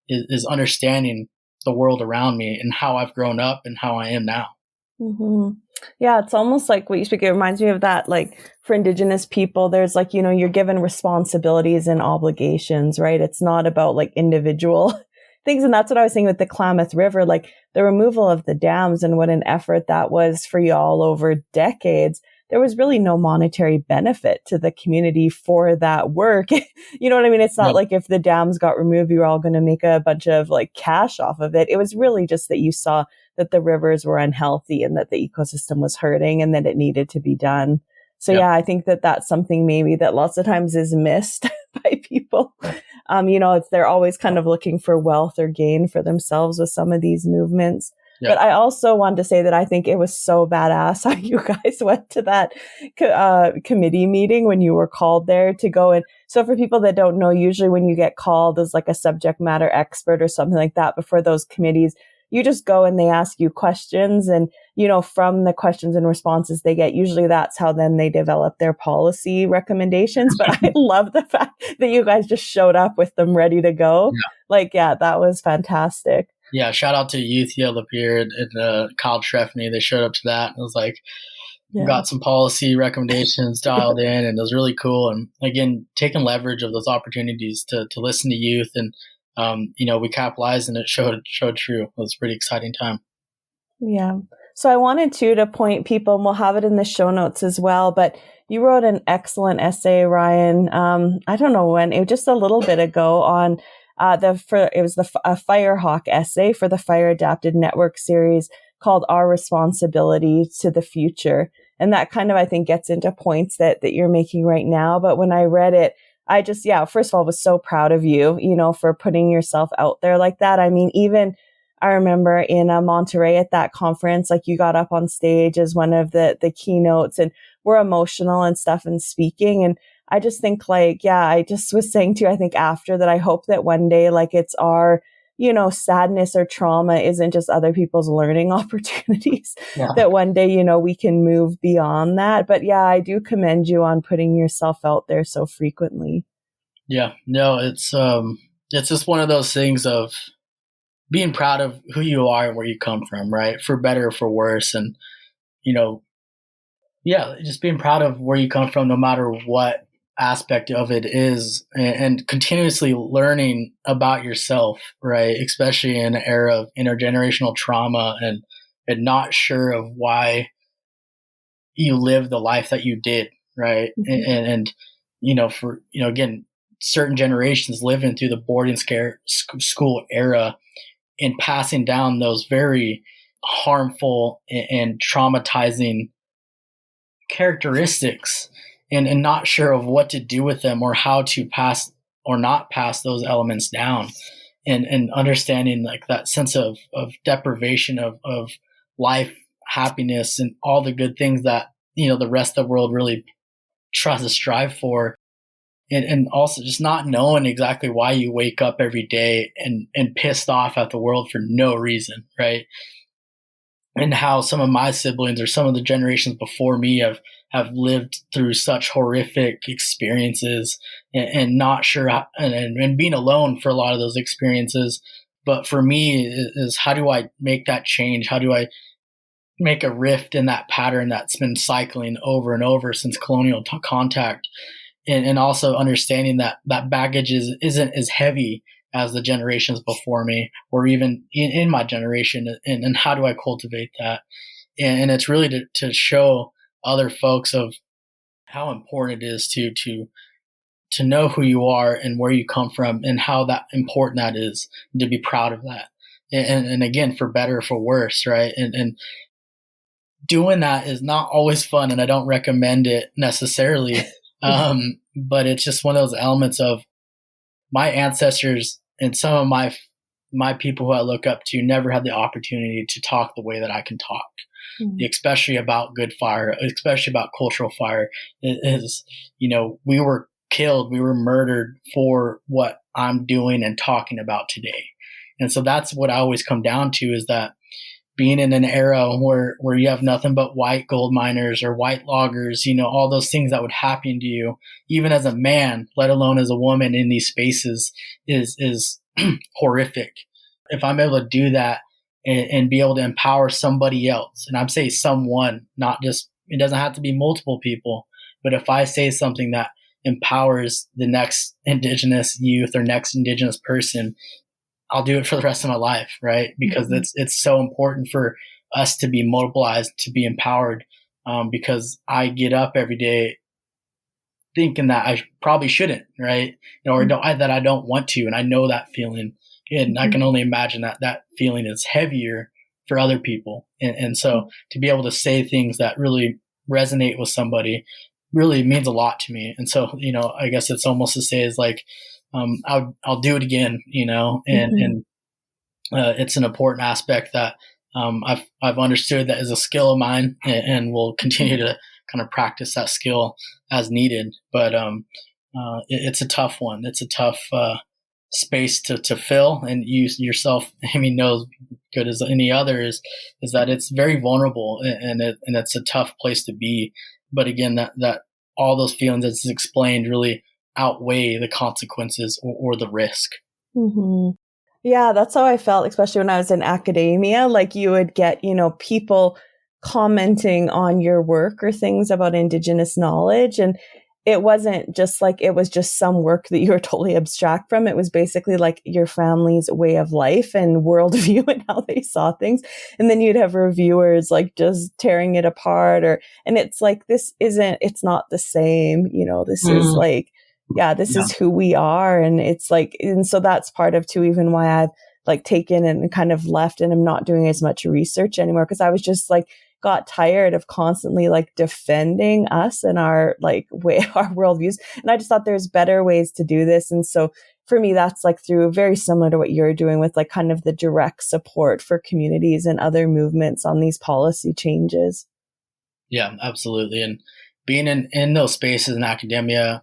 is understanding the world around me and how I've grown up and how I am now. Mm-hmm. Yeah, it's almost like what you speak. It reminds me of that, like for Indigenous people, there's like, you're given responsibilities and obligations, right? It's not about like individual things. And that's what I was saying with the Klamath River, like the removal of the dams and what an effort that was for y'all over decades. There was really no monetary benefit to the community for that work. You know what I mean? It's not like if the dams got removed, you were all going to make a bunch of like cash off of it. It was really just that you saw that the rivers were unhealthy and that the ecosystem was hurting and that it needed to be done. So yeah, I think that that's something maybe that lots of times is missed by people. They're always kind of looking for wealth or gain for themselves with some of these movements. Yeah. But I also wanted to say that I think it was so badass how you guys went to that committee meeting when you were called there to go. And so for people that don't know, usually when you get called as like a subject matter expert or something like that before those committees, you just go and they ask you questions, and, from the questions and responses they get, usually that's how then they develop their policy recommendations. But I love the fact that you guys just showed up with them ready to go. That was fantastic. Yeah, shout out to Youth Yell Up here and Kyle Trefney. They showed up to that. And it was like, got some policy recommendations dialed in, and it was really cool. And again, taking leverage of those opportunities to listen to youth, and we capitalized, and it showed true. It was a pretty exciting time. Yeah. So I wanted to point people, and we'll have it in the show notes as well, but you wrote an excellent essay, Ryan. I don't know when, it was just a little bit ago on a Firehawk essay for the Fire Adapted Network series called Our Responsibility to the Future. And that kind of, I think, gets into points that you're making right now. But when I read it, I just, first of all, was so proud of you, for putting yourself out there like that. I mean, even I remember in Monterey at that conference, like you got up on stage as one of the keynotes and were emotional and stuff and speaking. And I just think I just was saying to you, I think after that, I hope that one day, like it's our, sadness or trauma isn't just other people's learning opportunities, that one day, we can move beyond that. But I do commend you on putting yourself out there so frequently. Yeah, no, it's just one of those things of being proud of who you are and where you come from, right? For better or for worse. And, Yeah, just being proud of where you come from, no matter what aspect of it is, and continuously learning about yourself, right? Especially in an era of intergenerational trauma and not sure of why you lived the life that you did, right? And for again, certain generations living through the boarding school era and passing down those very harmful and traumatizing characteristics, and not sure of what to do with them or how to pass or not pass those elements down, and understanding like that sense of deprivation of life, happiness, and all the good things that the rest of the world really tries to strive for, and also just not knowing exactly why you wake up every day and pissed off at the world for no reason, right? And how some of my siblings or some of the generations before me have lived through such horrific experiences, and not sure how, and being alone for a lot of those experiences. But for me is how do I make that change? How do I make a rift in that pattern that's been cycling over and over since colonial contact? And also understanding that baggage isn't as heavy as the generations before me, or even in my generation, and how do I cultivate that? And it's really to show other folks of how important it is to know who you are and where you come from, and how that important that is, to be proud of that. And again, for better or for worse, right? And doing that is not always fun, and I don't recommend it necessarily. But it's just one of those elements of my ancestors and some of my people who I look up to never had the opportunity to talk the way that I can talk, especially about good fire, especially about cultural fire. It is, we were killed, we were murdered for what I'm doing and talking about today. And so that's what I always come down to, is that being in an era where you have nothing but white gold miners or white loggers, all those things that would happen to you, even as a man, let alone as a woman in these spaces, is horrific. If I'm able to do that and be able to empower somebody else, and I'm saying someone, not just, it doesn't have to be multiple people, but if I say something that empowers the next Indigenous youth or next Indigenous person, I'll do it for the rest of my life, right? Because it's so important for us to be mobilized, to be empowered, because I get up every day thinking that I probably shouldn't, right? Or that I don't want to, and I know that feeling, and I can only imagine that feeling is heavier for other people, and so to be able to say things that really resonate with somebody really means a lot to me. And so I guess it's almost to say is like, I'll do it again, and it's an important aspect that I've understood that is a skill of mine, and will continue to kind of practice that skill as needed. But it's a tough one. It's a tough space to fill, and you yourself, Amy, knows good as any other is that it's very vulnerable, and it's a tough place to be. But again, that all those feelings, as explained, really outweigh the consequences or the risk. Yeah, that's how I felt, especially when I was in academia. Like, you would get, people commenting on your work or things about Indigenous knowledge. And it wasn't just like, it was just some work that you were totally abstract from. It was basically like your family's way of life and worldview and how they saw things. And then you'd have reviewers like just tearing it apart, and it's like, it's not the same, this is like, this is who we are. And it's like, and so that's part of too, even why I've like taken and kind of left, and I'm not doing as much research anymore, because I was just like, got tired of constantly like defending us and our like way, our worldviews. And I just thought there's better ways to do this. And so for me, that's like through very similar to what you're doing with like kind of the direct support for communities and other movements on these policy changes. Yeah, absolutely. And being in those spaces in academia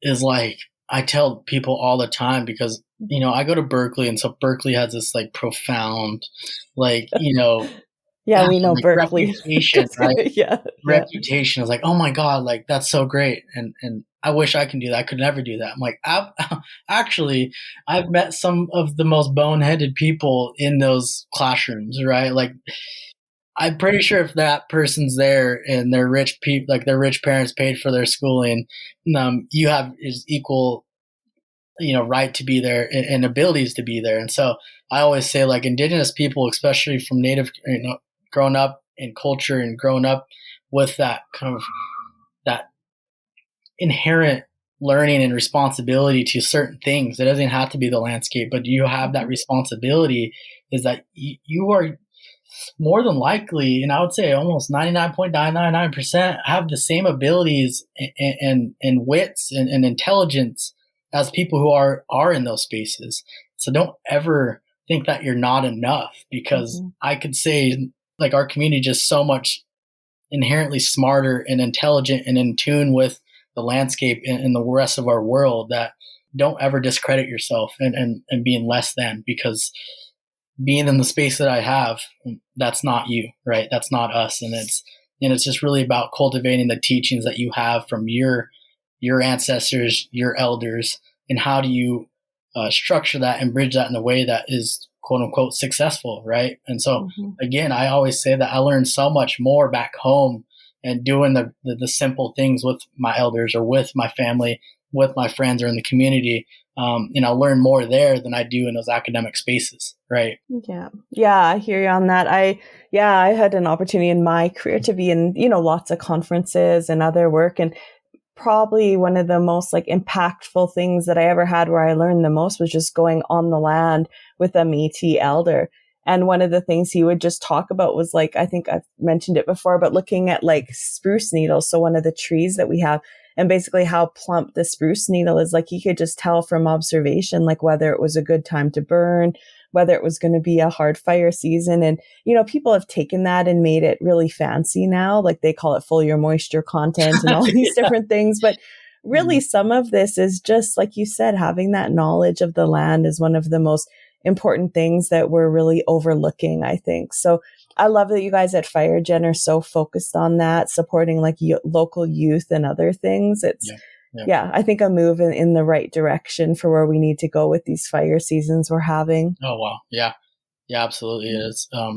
is like, I tell people all the time, because, I go to Berkeley, and so Berkeley has this like profound, like, yeah, we know like Berkeley. Reputation, right? Yeah. Reputation is like, oh my God, like that's so great. And I wish I can do that. I could never do that. I'm like, actually, I've met some of the most boneheaded people in those classrooms, right? Like, I'm pretty sure if that person's there and their rich people, like their rich parents paid for their schooling, you have is equal, right to be there and abilities to be there. And so I always say, like, Indigenous people, especially from Native, growing up in culture and growing up with that kind of that inherent learning and responsibility to certain things. It doesn't have to be the landscape, but you have that responsibility, is that you are more than likely, and I would say almost 99.999% have the same abilities and wits and intelligence as people who are in those spaces. So don't ever think that you're not enough, because I could say, like, our community just so much inherently smarter and intelligent and in tune with the landscape and the rest of our world, that don't ever discredit yourself and being less than, because being in the space that I have, that's not you, right? That's not us. And it's just really about cultivating the teachings that you have from your ancestors, your elders, and how do you structure that and bridge that in a way that is quote unquote successful, right? And so again, I always say that I learned so much more back home and doing the simple things with my elders or with my family, with my friends or in the community. I learn more there than I do in those academic spaces, right? Yeah, I hear you on that. I had an opportunity in my career to be in, lots of conferences and other work, and probably one of the most like impactful things that I ever had where I learned the most was just going on the land with a Métis elder. And one of the things he would just talk about was, like, I think I've mentioned it before, but looking at like spruce needles. So one of the trees that we have, and basically how plump the spruce needle is, like he could just tell from observation, like whether it was a good time to burn, whether it was going to be a hard fire season. And, people have taken that and made it really fancy now. Like they call it foliar moisture content and all these different things. But really some of this is just, like you said, having that knowledge of the land is one of the most important things that we're really overlooking, I think. So I love that you guys at FireGen are so focused on that, supporting like local youth and other things. It's, I think a move in the right direction for where we need to go with these fire seasons we're having. Oh, wow. Yeah. Yeah, absolutely. It is. I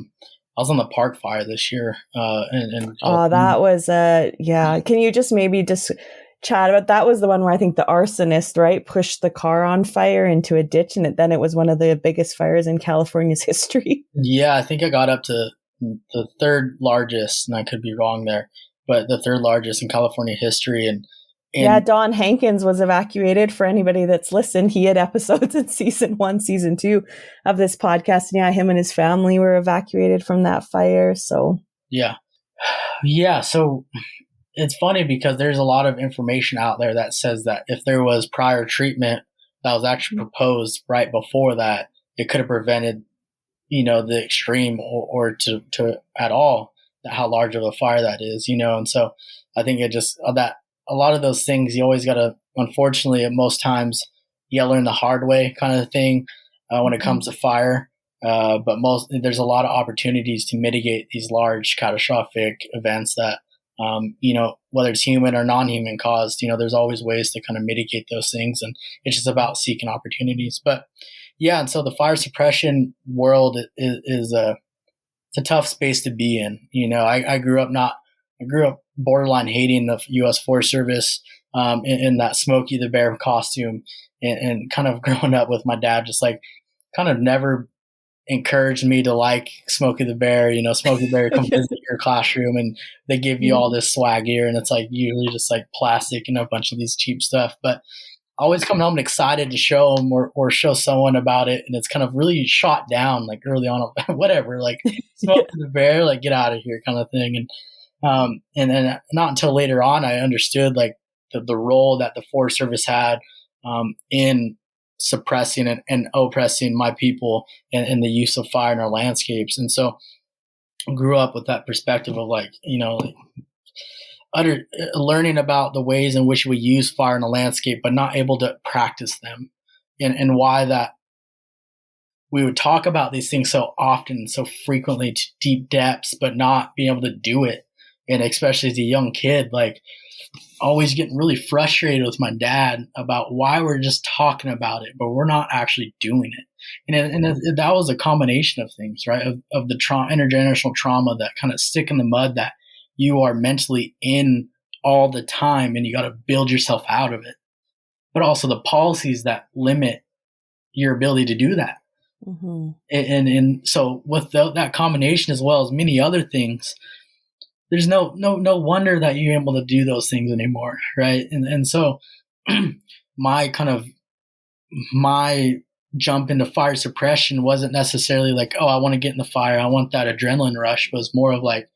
was on the park fire this year. That was, Can you just maybe chat about, that was the one where I think the arsonist, right, pushed the car on fire into a ditch, and then it was one of the biggest fires in California's history. Yeah, I think I got up to the third largest, and I could be wrong there, but the third largest in California history. And Don Hankins was evacuated. For anybody that's listened, he had episodes in season 1, season 2 of this podcast. And him and his family were evacuated from that fire. So yeah. So it's funny because there's a lot of information out there that says that if there was prior treatment that was actually proposed right before that, it could have prevented, the extreme or to at all how large of a fire that is, And so I think it just that a lot of those things you always got to, unfortunately, at most times you learn the hard way kind of thing when it comes to fire. But there's a lot of opportunities to mitigate these large catastrophic events that, whether it's human or non-human caused, there's always ways to kind of mitigate those things. And it's just about seeking opportunities. But yeah, and so the fire suppression world is it's a tough space to be in. I grew up borderline hating the U.S. Forest Service in that Smokey the Bear costume, and kind of growing up with my dad just like kind of never encouraged me to like Smokey the Bear. Smokey the Bear come visit your classroom and they give you all this swag gear, and it's like usually just like plastic and a bunch of these cheap stuff. But I always come home and excited to show them or show someone about it, and it's kind of really shot down like early on, whatever, like Smokey the Bear, like get out of here kind of thing. And then not until later on I understood like the role that the Forest Service had in suppressing and oppressing my people and the use of fire in our landscapes. And so I grew up with that perspective of like, learning about the ways in which we use fire in a landscape, but not able to practice them, and why that we would talk about these things so often, so frequently to deep depths, but not being able to do it. And especially as a young kid, like always getting really frustrated with my dad about why we're just talking about it, but we're not actually doing it. And that was a combination of things, right? Of the intergenerational trauma that kind of stick in the mud that you are mentally in all the time, and you got to build yourself out of it. But also the policies that limit your ability to do that. Mm-hmm. And so with that combination, as well as many other things, there's no wonder that you're able to do those things anymore, right? And so my jump into fire suppression wasn't necessarily like, oh, I want to get in the fire, I want that adrenaline rush. It was more of like,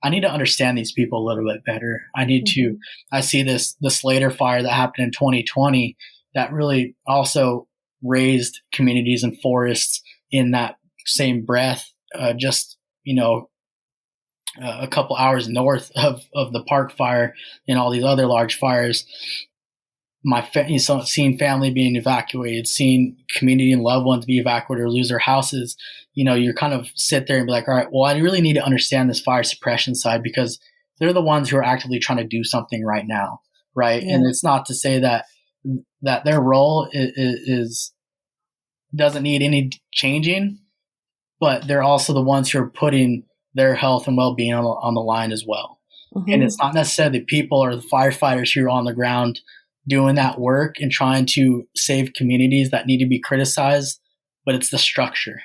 I need to understand these people a little bit better. I see this later fire that happened in 2020 that really also raised communities and forests in that same breath, just, a couple hours north of the park fire and all these other large fires. Seeing family being evacuated, seeing community and loved ones be evacuated or lose their houses, you kind of sit there and be like, all right, well, I really need to understand this fire suppression side, because they're the ones who are actively trying to do something right now, right? Yeah. And it's not to say that their role doesn't need any changing, but they're also the ones who are putting their health and well-being on the line as well. Mm-hmm. And it's not necessarily the people or the firefighters who are on the ground doing that work and trying to save communities that need to be criticized, but it's the structure.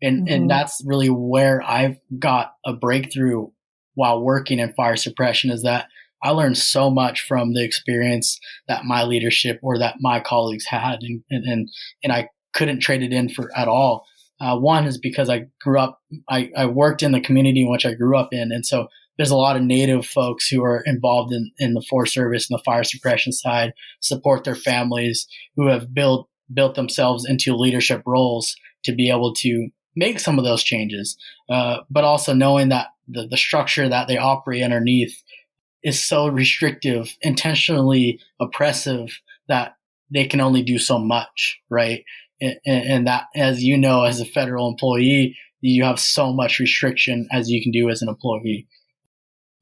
And that's really where I've got a breakthrough while working in fire suppression, is that I learned so much from the experience that my leadership or that my colleagues had. And I couldn't trade it in for at all. One is because I grew up, I worked in the community in which I grew up in. And so there's a lot of Native folks who are involved in the Forest Service and the fire suppression side, support their families, who have built themselves into leadership roles to be able to make some of those changes. But also knowing that the structure that they operate underneath is so restrictive, intentionally oppressive, that they can only do so much, right? And that, as you know, as a federal employee, you have so much restriction as you can do as an employee.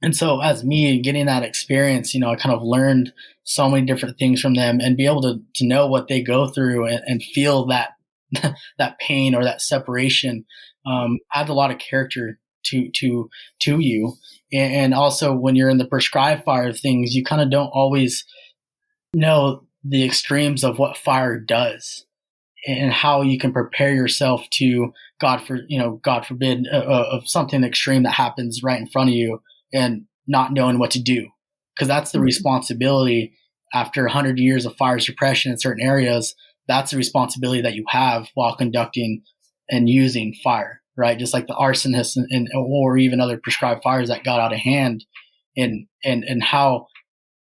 And so as me getting that experience, I kind of learned so many different things from them, and be able to know what they go through and feel that that pain or that separation adds a lot of character to you. And also when you're in the prescribed fire of things, you kind of don't always know the extremes of what fire does and how you can prepare yourself to, God forbid, of something extreme that happens right in front of you, and not knowing what to do. Because that's the responsibility after 100 years of fire suppression in certain areas. That's the responsibility that you have while conducting and using fire, right? Just like the arsonists or even other prescribed fires that got out of hand, and how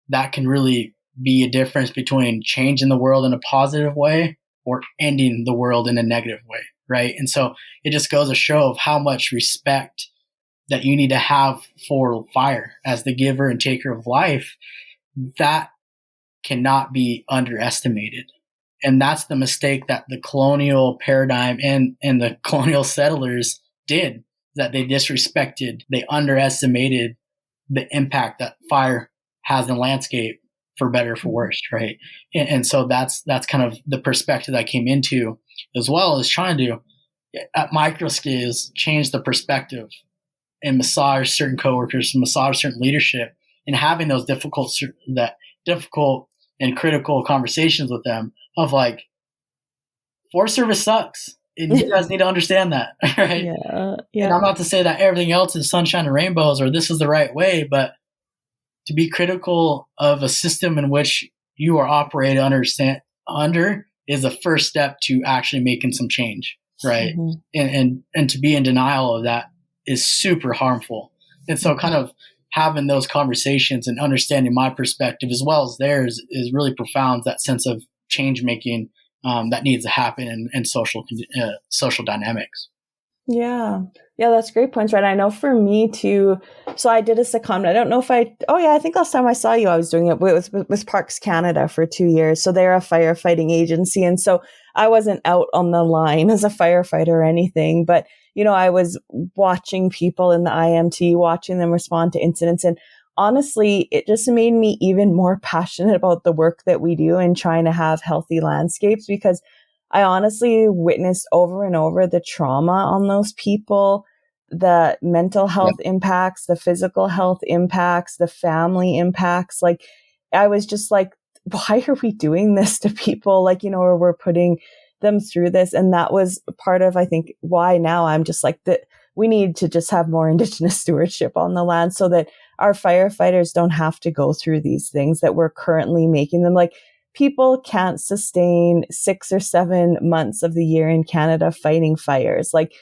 that can really be a difference between changing the world in a positive way or ending the world in a negative way, right? And so it just goes to show of how much respect that you need to have for fire as the giver and taker of life. That cannot be underestimated. And that's the mistake that the colonial paradigm and the colonial settlers did, that they disrespected, they underestimated the impact that fire has in the landscape, for better or for worse, right? And so that's kind of the perspective that I came into, as well as trying to, at micro scales, change the perspective and massage certain coworkers, massage certain leadership, and having those difficult and critical conversations with them of like, Forest Service sucks, and you guys need to understand that, right? Yeah. And I'm not to say that everything else is sunshine and rainbows or this is the right way, but to be critical of a system in which you are operated under is the first step to actually making some change, right? Mm-hmm. And to be in denial of that is super harmful. And so kind of having those conversations and understanding my perspective as well as theirs is really profound, that sense of change making that needs to happen in social dynamics. Yeah, that's great points, right? I know for me too. So I did a secondment. I don't know if I think last time I saw you, I was doing it with Parks Canada for 2 years. So they're a firefighting agency. And so I wasn't out on the line as a firefighter or anything, but I was watching people in the IMT, watching them respond to incidents. And honestly, it just made me even more passionate about the work that we do and trying to have healthy landscapes, because I honestly witnessed over and over the trauma on those people, the mental health impacts, the physical health impacts, the family impacts. Like, I was just like, why are we doing this to people? Like, or we're putting them through this. And that was part of, I think, why now I'm just like, that we need to just have more Indigenous stewardship on the land so that our firefighters don't have to go through these things that we're currently making them. Like, people can't sustain 6 or 7 months of the year in Canada fighting fires. Like,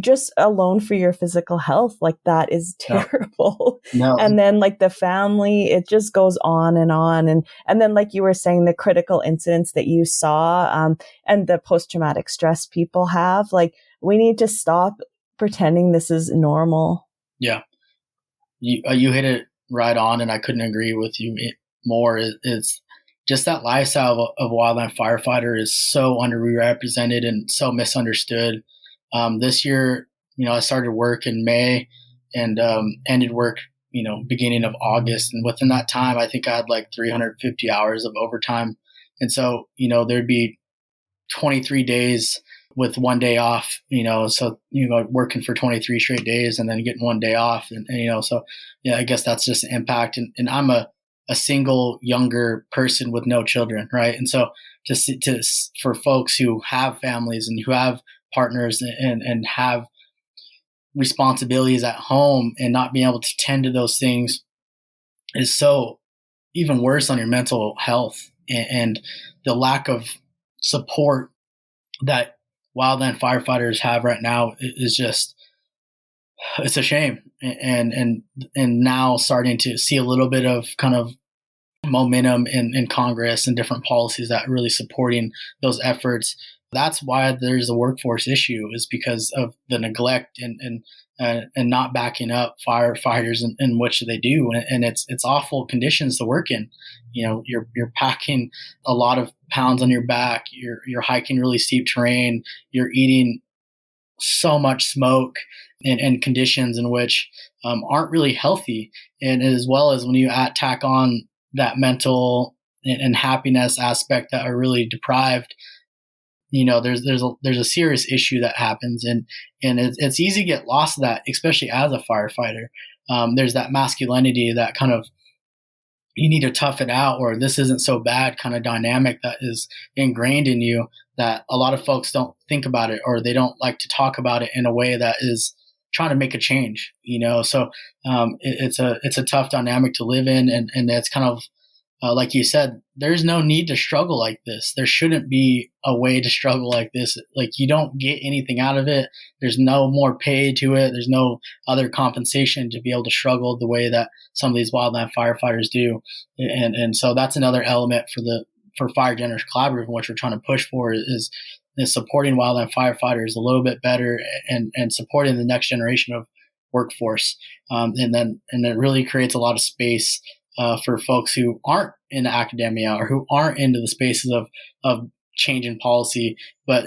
just alone for your physical health, like, that is terrible. No. And then like the family, it just goes on and on. And then, like you were saying, the critical incidents that you saw, and the post-traumatic stress people have, like, we need to stop pretending this is normal. Yeah. You hit it right on, and I couldn't agree with you more. It's just that lifestyle of wildland firefighter is so underrepresented and so misunderstood. This year, I started work in May and ended work, beginning of August. And within that time, I think I had like 350 hours of overtime. And so, there'd be 23 days with 1 day off, so, working for 23 straight days and then getting 1 day off. And so, I guess that's just an impact. And I'm a single younger person with no children. Right. And so for folks who have families and who have partners and have responsibilities at home and not being able to tend to those things is so even worse on your mental health, and the lack of support that wildland firefighters have right now is just, it's a shame. And now starting to see a little bit of kind of momentum in Congress and different policies that are really supporting those efforts. That's why there's a workforce issue, is because of the neglect and not backing up firefighters in which they do. And it's awful conditions to work in. You're packing a lot of pounds on your back. You're hiking really steep terrain. You're eating so much smoke and conditions in which aren't really healthy. And as well as when you tack on that mental and happiness aspect that are really deprived, there's a serious issue that happens, and it's easy to get lost in that, especially as a firefighter. There's that masculinity, that kind of, you need to tough it out, or this isn't so bad kind of dynamic that is ingrained in you, that a lot of folks don't think about it, or they don't like to talk about it in a way that is trying to make a change, so it's a tough dynamic to live in. And it's kind of, like you said, there's no need to struggle like this. There shouldn't be a way to struggle like this. Like, you don't get anything out of it. There's no more pay to it. There's no other compensation to be able to struggle the way that some of these wildland firefighters do. And so that's another element for Fire Generous Collaborative, which we're trying to push for, is supporting wildland firefighters a little bit better, and supporting the next generation of workforce. And then it really creates a lot of space for folks who aren't in academia or who aren't into the spaces of change in policy, but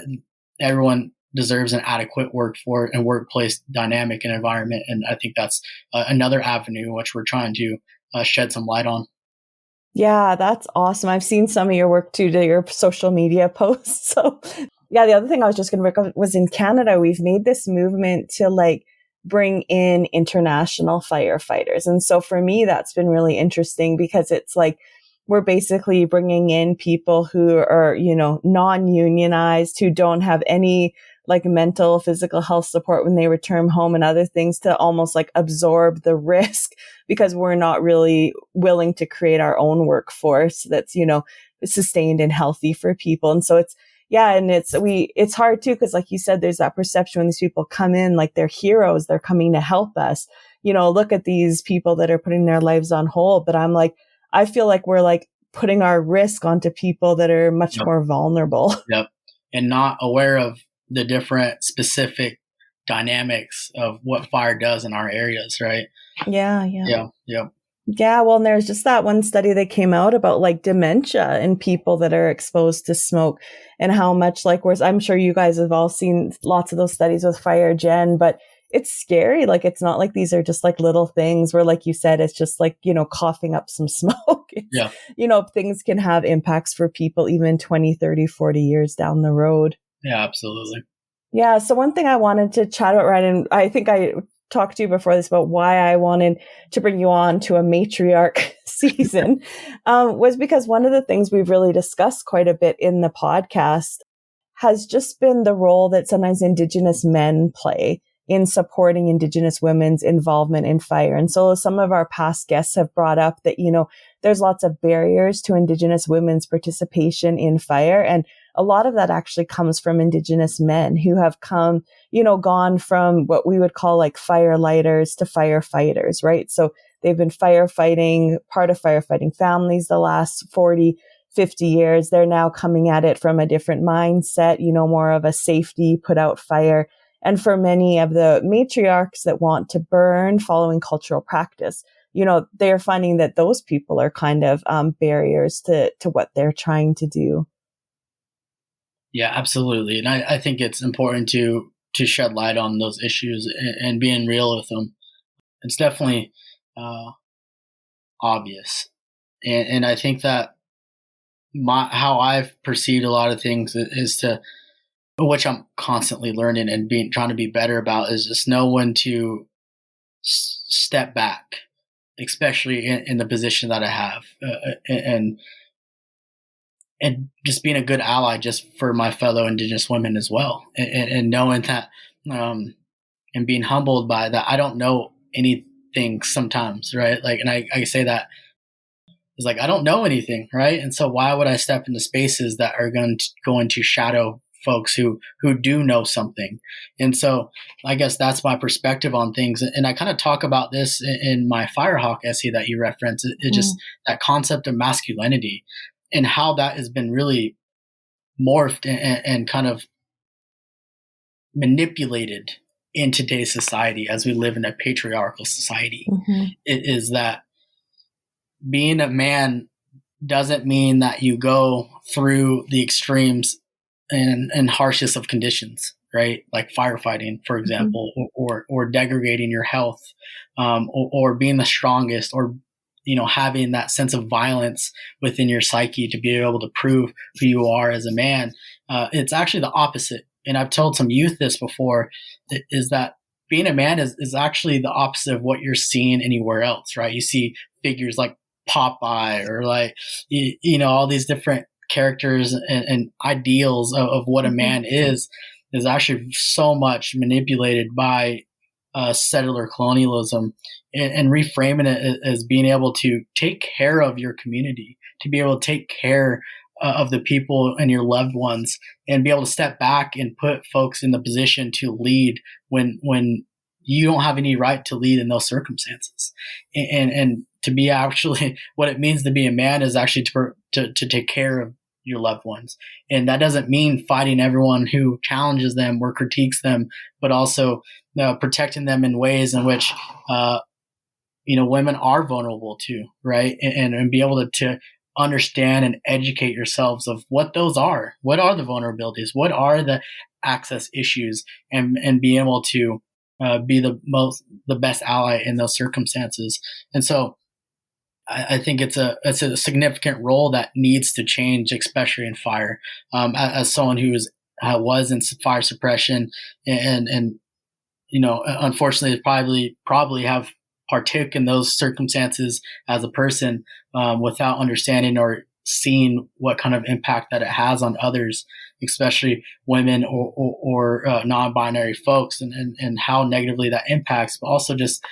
everyone deserves an adequate workforce and workplace dynamic and environment. And I think that's another avenue which we're trying to shed some light on. Yeah, that's awesome. I've seen some of your work too, to your social media posts. So yeah, the other thing I was just going to bring up was, in Canada, we've made this movement to like bring in international firefighters. And so for me, that's been really interesting, because it's like, we're basically bringing in people who are, non-unionized, who don't have any like mental, physical health support when they return home and other things, to almost like absorb the risk, because we're not really willing to create our own workforce that's, sustained and healthy for people. And so it's hard too, because like you said, there's that perception when these people come in, like they're heroes, they're coming to help us. Look at these people that are putting their lives on hold. But I'm like, I feel like we're like putting our risk onto people that are much more vulnerable. Yep. And not aware of the different specific dynamics of what fire does in our areas, right? Yeah. Yeah. Well, and there's just that one study that came out about like dementia in people that are exposed to smoke, and how much, like, I'm sure you guys have all seen lots of those studies with Fire Gen, but it's scary. Like, it's not like these are just like little things where, like you said, it's just like, coughing up some smoke. Yeah. Things can have impacts for people even 20, 30, 40 years down the road. Yeah, absolutely. Yeah. So one thing I wanted to chat about, Ryan, and I think I talked to you before this about why I wanted to bring you on to a matriarch season, was because one of the things we've really discussed quite a bit in the podcast has just been the role that sometimes Indigenous men play in supporting Indigenous women's involvement in fire. And so some of our past guests have brought up that, there's lots of barriers to Indigenous women's participation in fire. And a lot of that actually comes from Indigenous men who have gone from what we would call like firelighters to firefighters, right? So they've been firefighting, part of firefighting families the last 40, 50 years. They're now coming at it from a different mindset, more of a safety, put out fire. And for many of the matriarchs that want to burn following cultural practice, they're finding that those people are kind of barriers to what they're trying to do. Yeah, absolutely. And I think it's important to shed light on those issues and being real with them. It's definitely obvious. And I think that how I've perceived a lot of things is which I'm constantly learning and trying to be better about, is just know when to step back, especially in the position that I have, and just being a good ally just for my fellow Indigenous women as well, and knowing that, and being humbled by that. I don't know anything sometimes, right? Like, and I say that it's like, I don't know anything, right? And so why would I step into spaces that are going to shadow folks who do know something? And so I guess that's my perspective on things. And I kind of talk about this in my Firehawk essay that you referenced. It just that concept of masculinity and how that has been really morphed and kind of manipulated in today's society as we live in a patriarchal society. It is that being a man doesn't mean that you go through the extremes and harshest of conditions, right? Like firefighting, for example, or degrading your health, or being the strongest, or having that sense of violence within your psyche to be able to prove who you are as a man. It's actually the opposite. And I've told some youth this before, is that being a man is actually the opposite of what you're seeing anywhere else, right? You see figures like Popeye or like, all these different characters and ideals of what a man is actually so much manipulated by settler colonialism, and reframing it as being able to take care of your community, to be able to take care of the people and your loved ones, and be able to step back and put folks in the position to lead when you don't have any right to lead in those circumstances. And to be actually what it means to be a man is actually to take care of your loved ones. And that doesn't mean fighting everyone who challenges them or critiques them, but also protecting them in ways in which, women are vulnerable to, right? And be able to understand and educate yourselves of what those are. What are the vulnerabilities? What are the access issues? And be able to be the best ally in those circumstances. And so I think it's a significant role that needs to change, especially in fire. As someone who was in fire suppression and unfortunately probably have partook in those circumstances as a person without understanding or seeing what kind of impact that it has on others, especially women or non-binary folks, and how negatively that impacts, but also just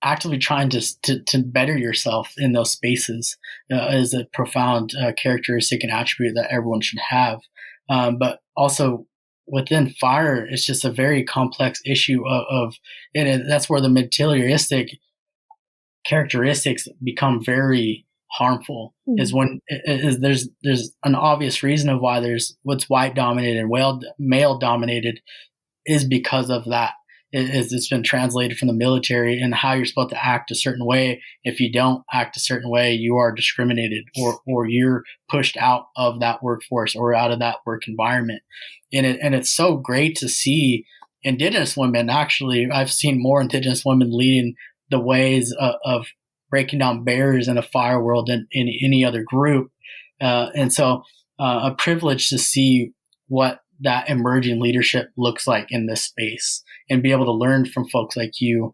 actively trying to better yourself in those spaces is a profound characteristic and attribute that everyone should have. But also within fire, it's just a very complex issue and that's where the materialistic characteristics become very harmful. Is when there's an obvious reason of why there's what's white dominated and male dominated is because of that. It's been translated from the military and how you're supposed to act a certain way. If you don't act a certain way, you are discriminated or you're pushed out of that workforce or out of that work environment. And it's so great to see Indigenous women, actually, I've seen more Indigenous women leading the ways of breaking down barriers in the fire world than in any other group. And so a privilege to see what that emerging leadership looks like in this space and be able to learn from folks like you,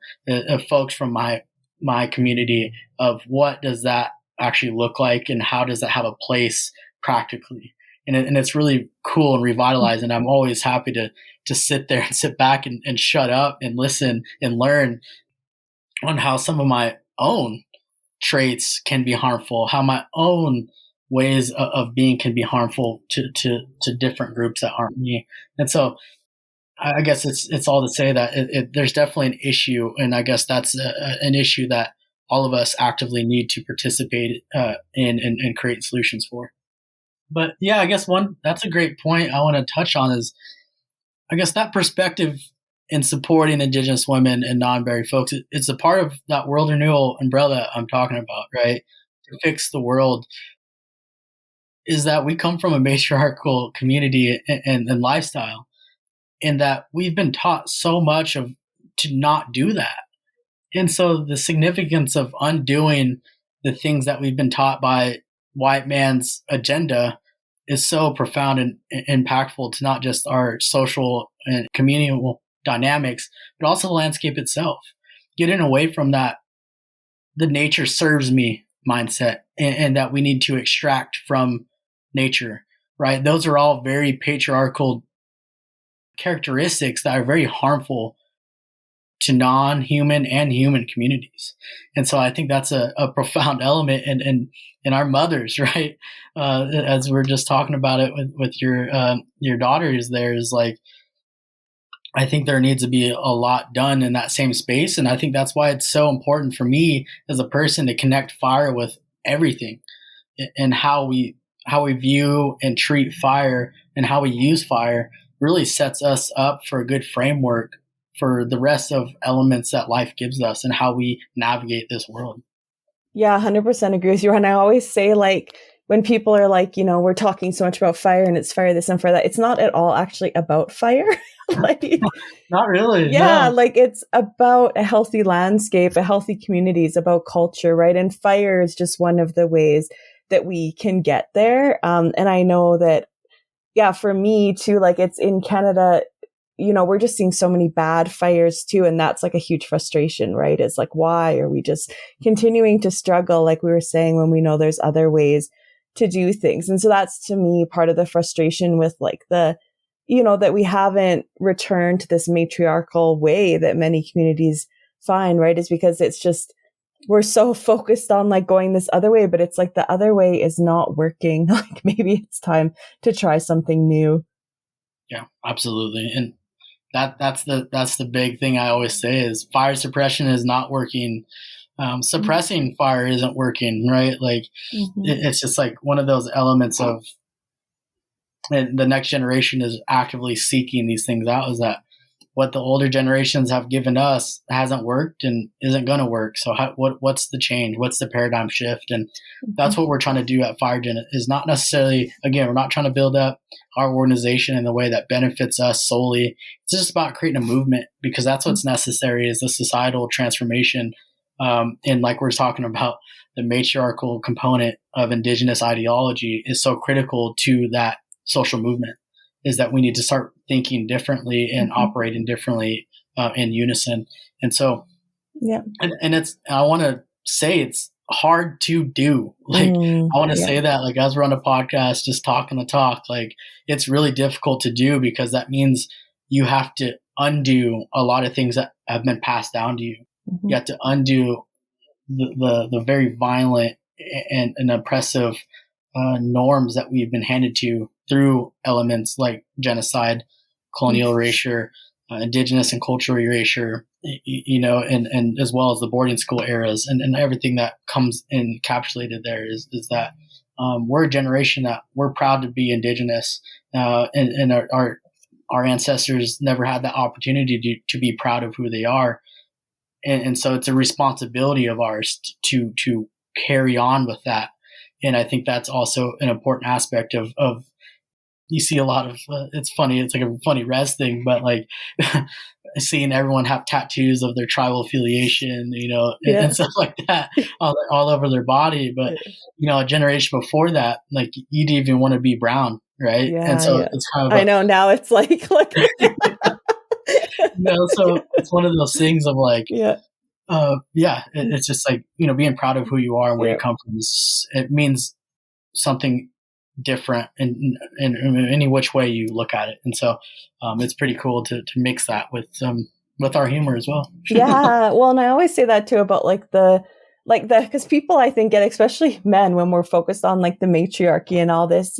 folks from my community, of what does that actually look like and how does that have a place practically. And it's really cool and revitalizing. I'm always happy to sit there and sit back and shut up and listen and learn on how some of my own traits can be harmful, how my own ways of being can be harmful to different groups that aren't me. And so I guess it's all to say that there's definitely an issue, and I guess that's an issue that all of us actively need to participate in and create solutions for. But yeah, I guess that's a great point I want to touch on is, I guess, that perspective in supporting Indigenous women and non-binary folks. It's a part of that world renewal umbrella I'm talking about, right? To fix the world, is that we come from a matriarchal community and lifestyle, and that we've been taught so much to not do that. And so the significance of undoing the things that we've been taught by white man's agenda is so profound and impactful to not just our social and communal dynamics, but also the landscape itself. Getting away from that, the nature serves me mindset, and that we need to extract from nature, right? Those are all very patriarchal characteristics that are very harmful to non-human and human communities. And so I think that's a profound element in our mothers, right? As we're just talking about it with your daughters, there is like, I think there needs to be a lot done in that same space. And I think that's why it's so important for me as a person to connect fire with everything, and how we view and treat fire and how we use fire really sets us up for a good framework for the rest of elements that life gives us and how we navigate this world. Yeah, 100% agree with you. And I always say, like, when people are like, we're talking so much about fire and it's fire this and fire that, it's not at all actually about fire. Like, not really. Yeah, no. Like it's about a healthy landscape, a healthy communities, about culture, right? And fire is just one of the ways that we can get there. And I know that, yeah, for me too, like, it's in Canada, we're just seeing so many bad fires too. And that's like a huge frustration, right? It's like, why are we just continuing to struggle? Like we were saying, when we know there's other ways to do things. And so that's, to me, part of the frustration with like that we haven't returned to this matriarchal way that many communities find, right? Is because it's just, we're so focused on like going this other way, but it's like the other way is not working. Like maybe it's time to try something new. Yeah, absolutely. And that's the big thing I always say is fire suppression is not working. Suppressing fire isn't working, right? Like it's just like one of those elements of, and the next generation is actively seeking these things out, is that what the older generations have given us hasn't worked and isn't going to work. So what's the change? What's the paradigm shift? And that's what we're trying to do at FireGen, is not necessarily, again, we're not trying to build up our organization in the way that benefits us solely. It's just about creating a movement, because that's what's necessary, is the societal transformation. And like we're talking about, the matriarchal component of Indigenous ideology is so critical to that social movement, is that we need to start thinking differently and operating differently in unison. And so, yeah. And I want to say it's hard to do. Like, I want to say that, like, as we're on a podcast, just talking the talk, like, it's really difficult to do, because that means you have to undo a lot of things that have been passed down to you. You have to undo the very violent and oppressive norms that we've been handed to through elements like genocide, colonial erasure, Indigenous and cultural erasure, and as well as the boarding school eras and everything that comes encapsulated there is that we're a generation that we're proud to be Indigenous, and our ancestors never had that opportunity to be proud of who they are. And so it's a responsibility of ours to carry on with that. And I think that's also an important aspect of you see a lot of, it's funny, it's like a funny res thing, but like seeing everyone have tattoos of their tribal affiliation, and stuff like that all over their body. But, a generation before that, like you didn't even want to be brown. Right. Yeah, and so it's kind of, I know now it's like, so it's one of those things of like, it's just like, being proud of who you are and where you come from. It means something different in any which way you look at it. And so it's pretty cool to mix that with our humor as well. Yeah. Well, and I always say that too about because people, I think, get, especially men, when we're focused on like the matriarchy and all this,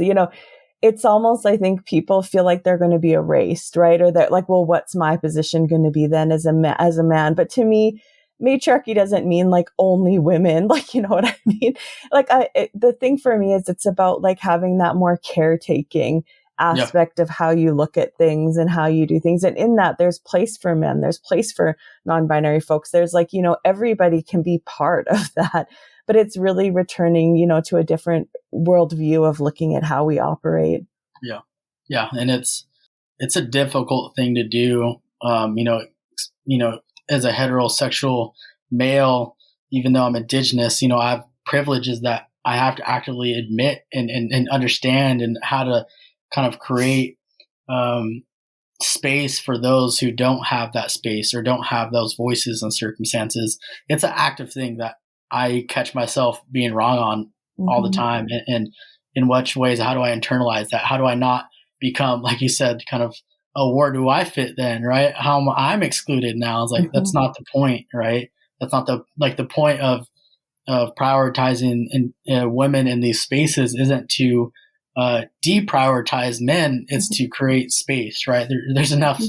it's almost, I think people feel like they're going to be erased, right? Or that like, well, what's my position going to be then as a man? But to me, matriarchy doesn't mean like only women, like, you know what I mean? Like the thing for me is it's about like having that more caretaking aspect of how you look at things and how you do things. And in that, there's place for men, there's place for non-binary folks. There's like, everybody can be part of that, but it's really returning, to a different worldview of looking at how we operate. Yeah. Yeah. And it's a difficult thing to do. As a heterosexual male, even though I'm Indigenous, I have privileges that I have to actively admit and understand, and how to kind of create space for those who don't have that space or don't have those voices and circumstances. It's an active thing that I catch myself being wrong on all the time. And in which ways, how do I internalize that? How do I not become, like you said, kind of, oh, where do I fit then, right? How am I'm excluded now? It's like, that's not the point, right? That's not the point of prioritizing women in these spaces isn't to deprioritize men. It's to create space, right? There's enough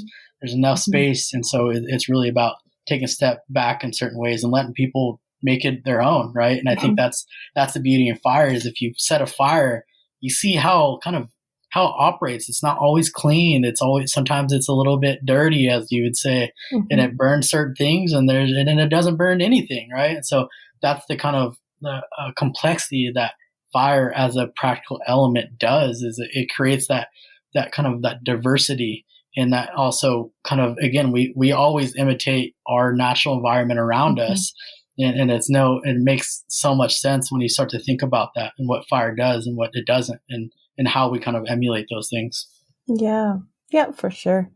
space. And so it's really about taking a step back in certain ways and letting people make it their own, right? And I think that's the beauty of fire, is if you set a fire, you see how it operates. It's not always clean. Sometimes it's a little bit dirty, as you would say, and it burns certain things, and it doesn't burn anything, right? And so that's the kind of the complexity that fire as a practical element does, is it creates that kind of that diversity, and that also kind of, again, we always imitate our natural environment around us. And it makes so much sense when you start to think about that and what fire does and what it doesn't, and how we kind of emulate those things. Yeah, for sure.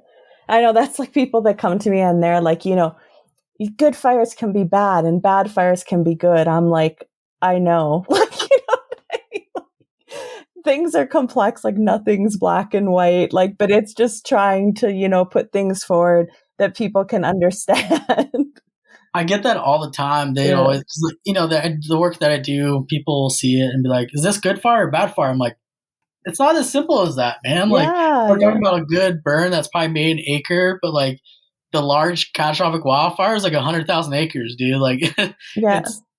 I know that's like people that come to me and they're like, good fires can be bad and bad fires can be good. I'm like, I know, like, things are complex, like nothing's black and white, like, but it's just trying to, put things forward that people can understand. I get that all the time. They always, the work that I do, people will see it and be like, is this good fire or bad fire? I'm like, it's not as simple as that, man. Like, we're talking about a good burn that's probably made an acre, but like the large catastrophic wildfire is like 100,000 acres, dude. Like,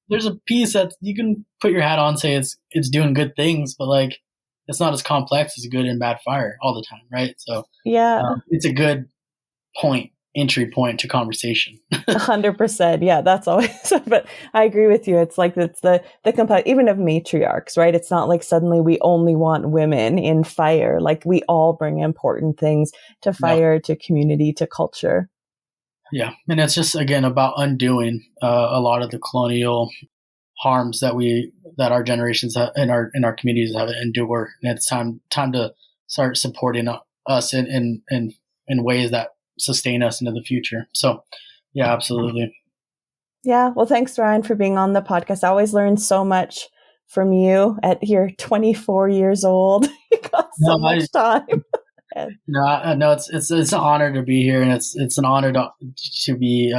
there's a piece that you can put your hat on and say it's doing good things, but like, it's not as complex as a good and bad fire all the time, right? So it's a good entry point to conversation. 100%. Yeah, that's always, but I agree with you. It's like, it's the complex, even of matriarchs, right? It's not like suddenly we only want women in fire. Like, we all bring important things to fire, to community, to culture. Yeah. And it's just, again, about undoing a lot of the colonial harms that our generations in our communities have endured. And it's time to start supporting us in ways that sustain us into the future. So yeah, absolutely. Yeah. Well, thanks, Ryan, for being on the podcast. I always learn so much from you at your 24 years old. You got so much time. No, it's an honor to be here, and it's an honor to be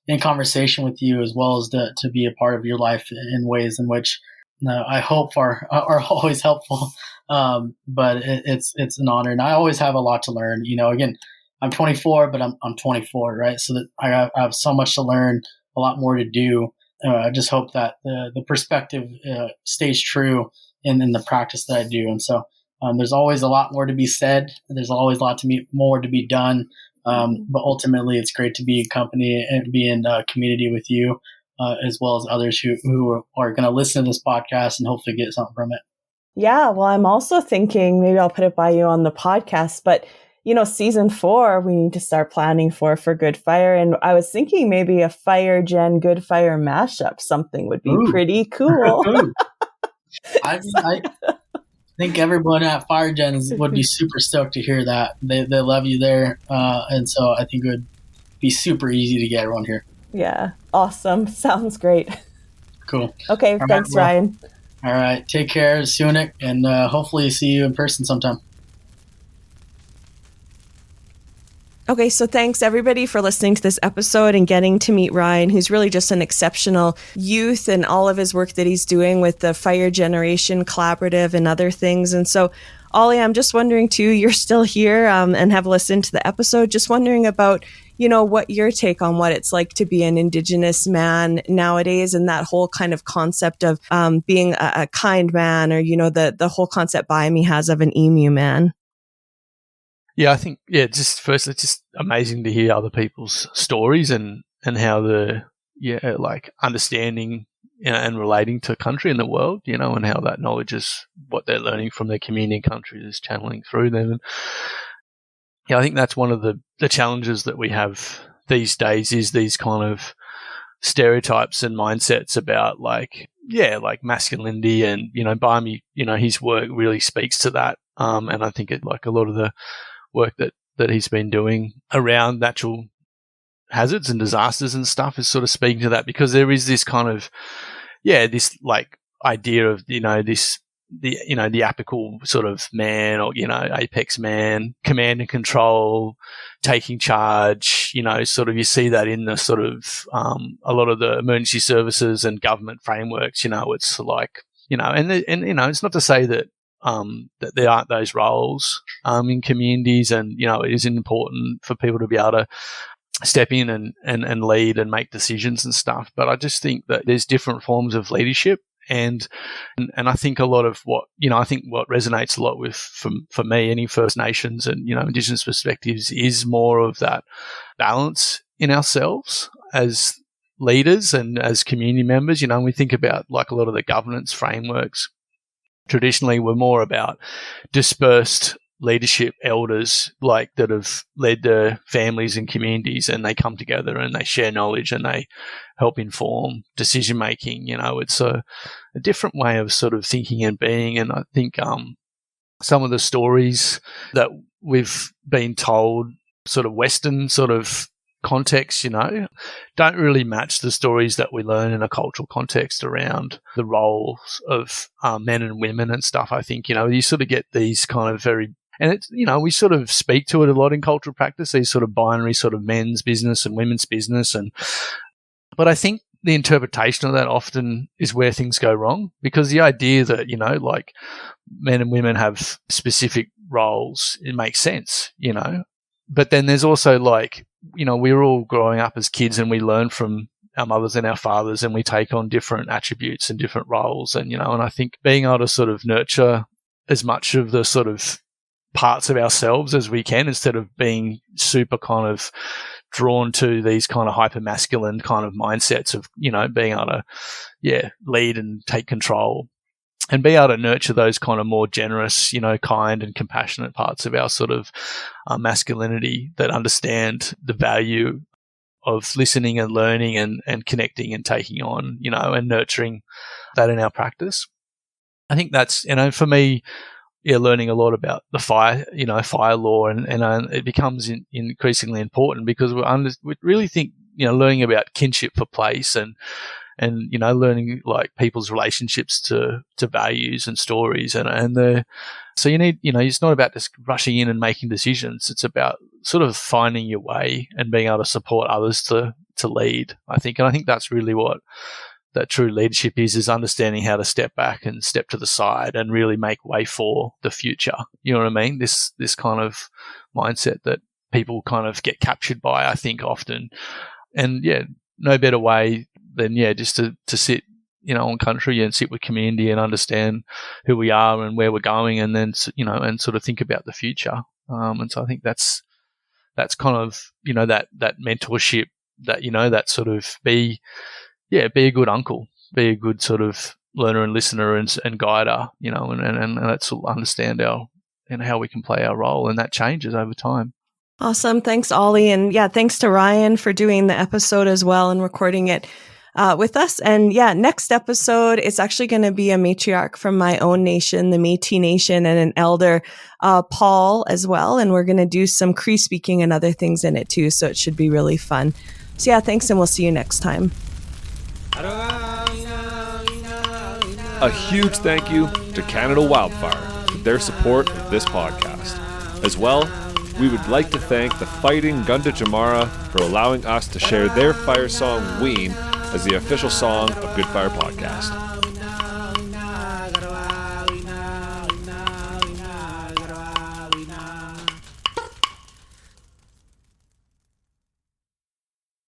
in conversation with you, as well as to be a part of your life in ways in which I hope are always helpful. But it's an honor, and I always have a lot to learn. Again, I'm 24, but I'm 24, right? So that I have so much to learn, a lot more to do. I just hope that the perspective stays true in the practice that I do. And so there's always a lot more to be said. There's always a lot more to be done. But ultimately, it's great to be in company and be in community with you, as well as others who are going to listen to this podcast and hopefully get something from it. Yeah, well, I'm also thinking maybe I'll put it by you on the podcast, but season 4, we need to start planning for Good Fire. And I was thinking maybe a Fire Gen Good Fire mashup, something would be pretty cool. I think everyone at Fire Gen would be super stoked to hear that. They love you there. And so I think it would be super easy to get everyone here. Yeah. Awesome. Sounds great. Cool. Okay. All thanks, right, Ryan. All right. Take care, Sunik, and hopefully see you in person sometime. Okay, so thanks everybody for listening to this episode and getting to meet Ryan, who's really just an exceptional youth, and all of his work that he's doing with the Fire Generation Collaborative and other things. And so, Ollie, I'm just wondering too, you're still here and have listened to the episode, just wondering about, what your take on what it's like to be an Indigenous man nowadays, and that whole kind of concept of being a kind man, or, the whole concept Baimi has of an emu man. Yeah, I think, just firstly, it's just amazing to hear other people's stories and how understanding and relating to country and the world, and how that knowledge is what they're learning from their community and country is channeling through them. And I think that's one of the challenges that we have these days, is these kind of stereotypes and mindsets about like masculinity, and, Baimi, his work really speaks to that. And I think a lot of the work that he's been doing around natural hazards and disasters and stuff is sort of speaking to that, because there is this kind of this like idea of the apical sort of man, or apex man, command and control, taking charge, sort of you see that in the sort of a lot of the emergency services and government frameworks. It's like and it's not to say that that there aren't those roles in communities, and it is important for people to be able to step in and lead and make decisions and stuff. But I just think that there's different forms of leadership, and I think a lot of what I think what resonates a lot with for me, any First Nations and Indigenous perspectives, is more of that balance in ourselves as leaders and as community members. We think about like a lot of the governance frameworks traditionally were more about dispersed leadership elders, like that have led their families and communities, and they come together and they share knowledge and they help inform decision making. It's a different way of sort of thinking and being. And I think some of the stories that we've been told, sort of Western sort of context, don't really match the stories that we learn in a cultural context around the roles of men and women and stuff. I think, you sort of get these kind of very, and it's, we sort of speak to it a lot in cultural practice, these sort of binary sort of men's business and women's business. But I think the interpretation of that often is where things go wrong, because the idea that, like men and women have specific roles, it makes sense, but then there's also like, we're all growing up as kids and we learn from our mothers and our fathers, and we take on different attributes and different roles. And, and I think being able to sort of nurture as much of the sort of parts of ourselves as we can, instead of being super kind of drawn to these kind of hyper masculine kind of mindsets of, being able to, lead and take control, and be able to nurture those kind of more generous, kind and compassionate parts of our sort of masculinity that understand the value of listening and learning and connecting and taking on, and nurturing that in our practice. I think that's, for me, learning a lot about the fire law, and it becomes increasingly important, because we really think, learning about kinship for place, and learning like people's relationships to values and stories, so you need, it's not about just rushing in and making decisions. It's about sort of finding your way and being able to support others to lead, I think. And I think that's really what that true leadership is understanding how to step back and step to the side and really make way for the future. You know what I mean? This kind of mindset that people kind of get captured by, I think, often. And no better way than just to sit on country and sit with community and understand who we are and where we're going, and then and sort of think about the future. And so I think that's kind of that mentorship, that that sort of be a good uncle, be a good sort of learner and listener and guider, and let's understand how we can play our role, and that changes over time. Awesome. Thanks, Ollie. And yeah, thanks to Ryan for doing the episode as well and recording it with us. And yeah, next episode, it's actually going to be a matriarch from my own nation, the Métis Nation, and an elder, Paul, as well. And we're going to do some Cree speaking and other things in it too. So it should be really fun. So yeah, thanks, and we'll see you next time. A huge thank you to Canada Wildfire for their support of this podcast. As well, we would like to thank the Fighting Gunda Jamara for allowing us to share their fire song Ween as the official song of Good Fire Podcast.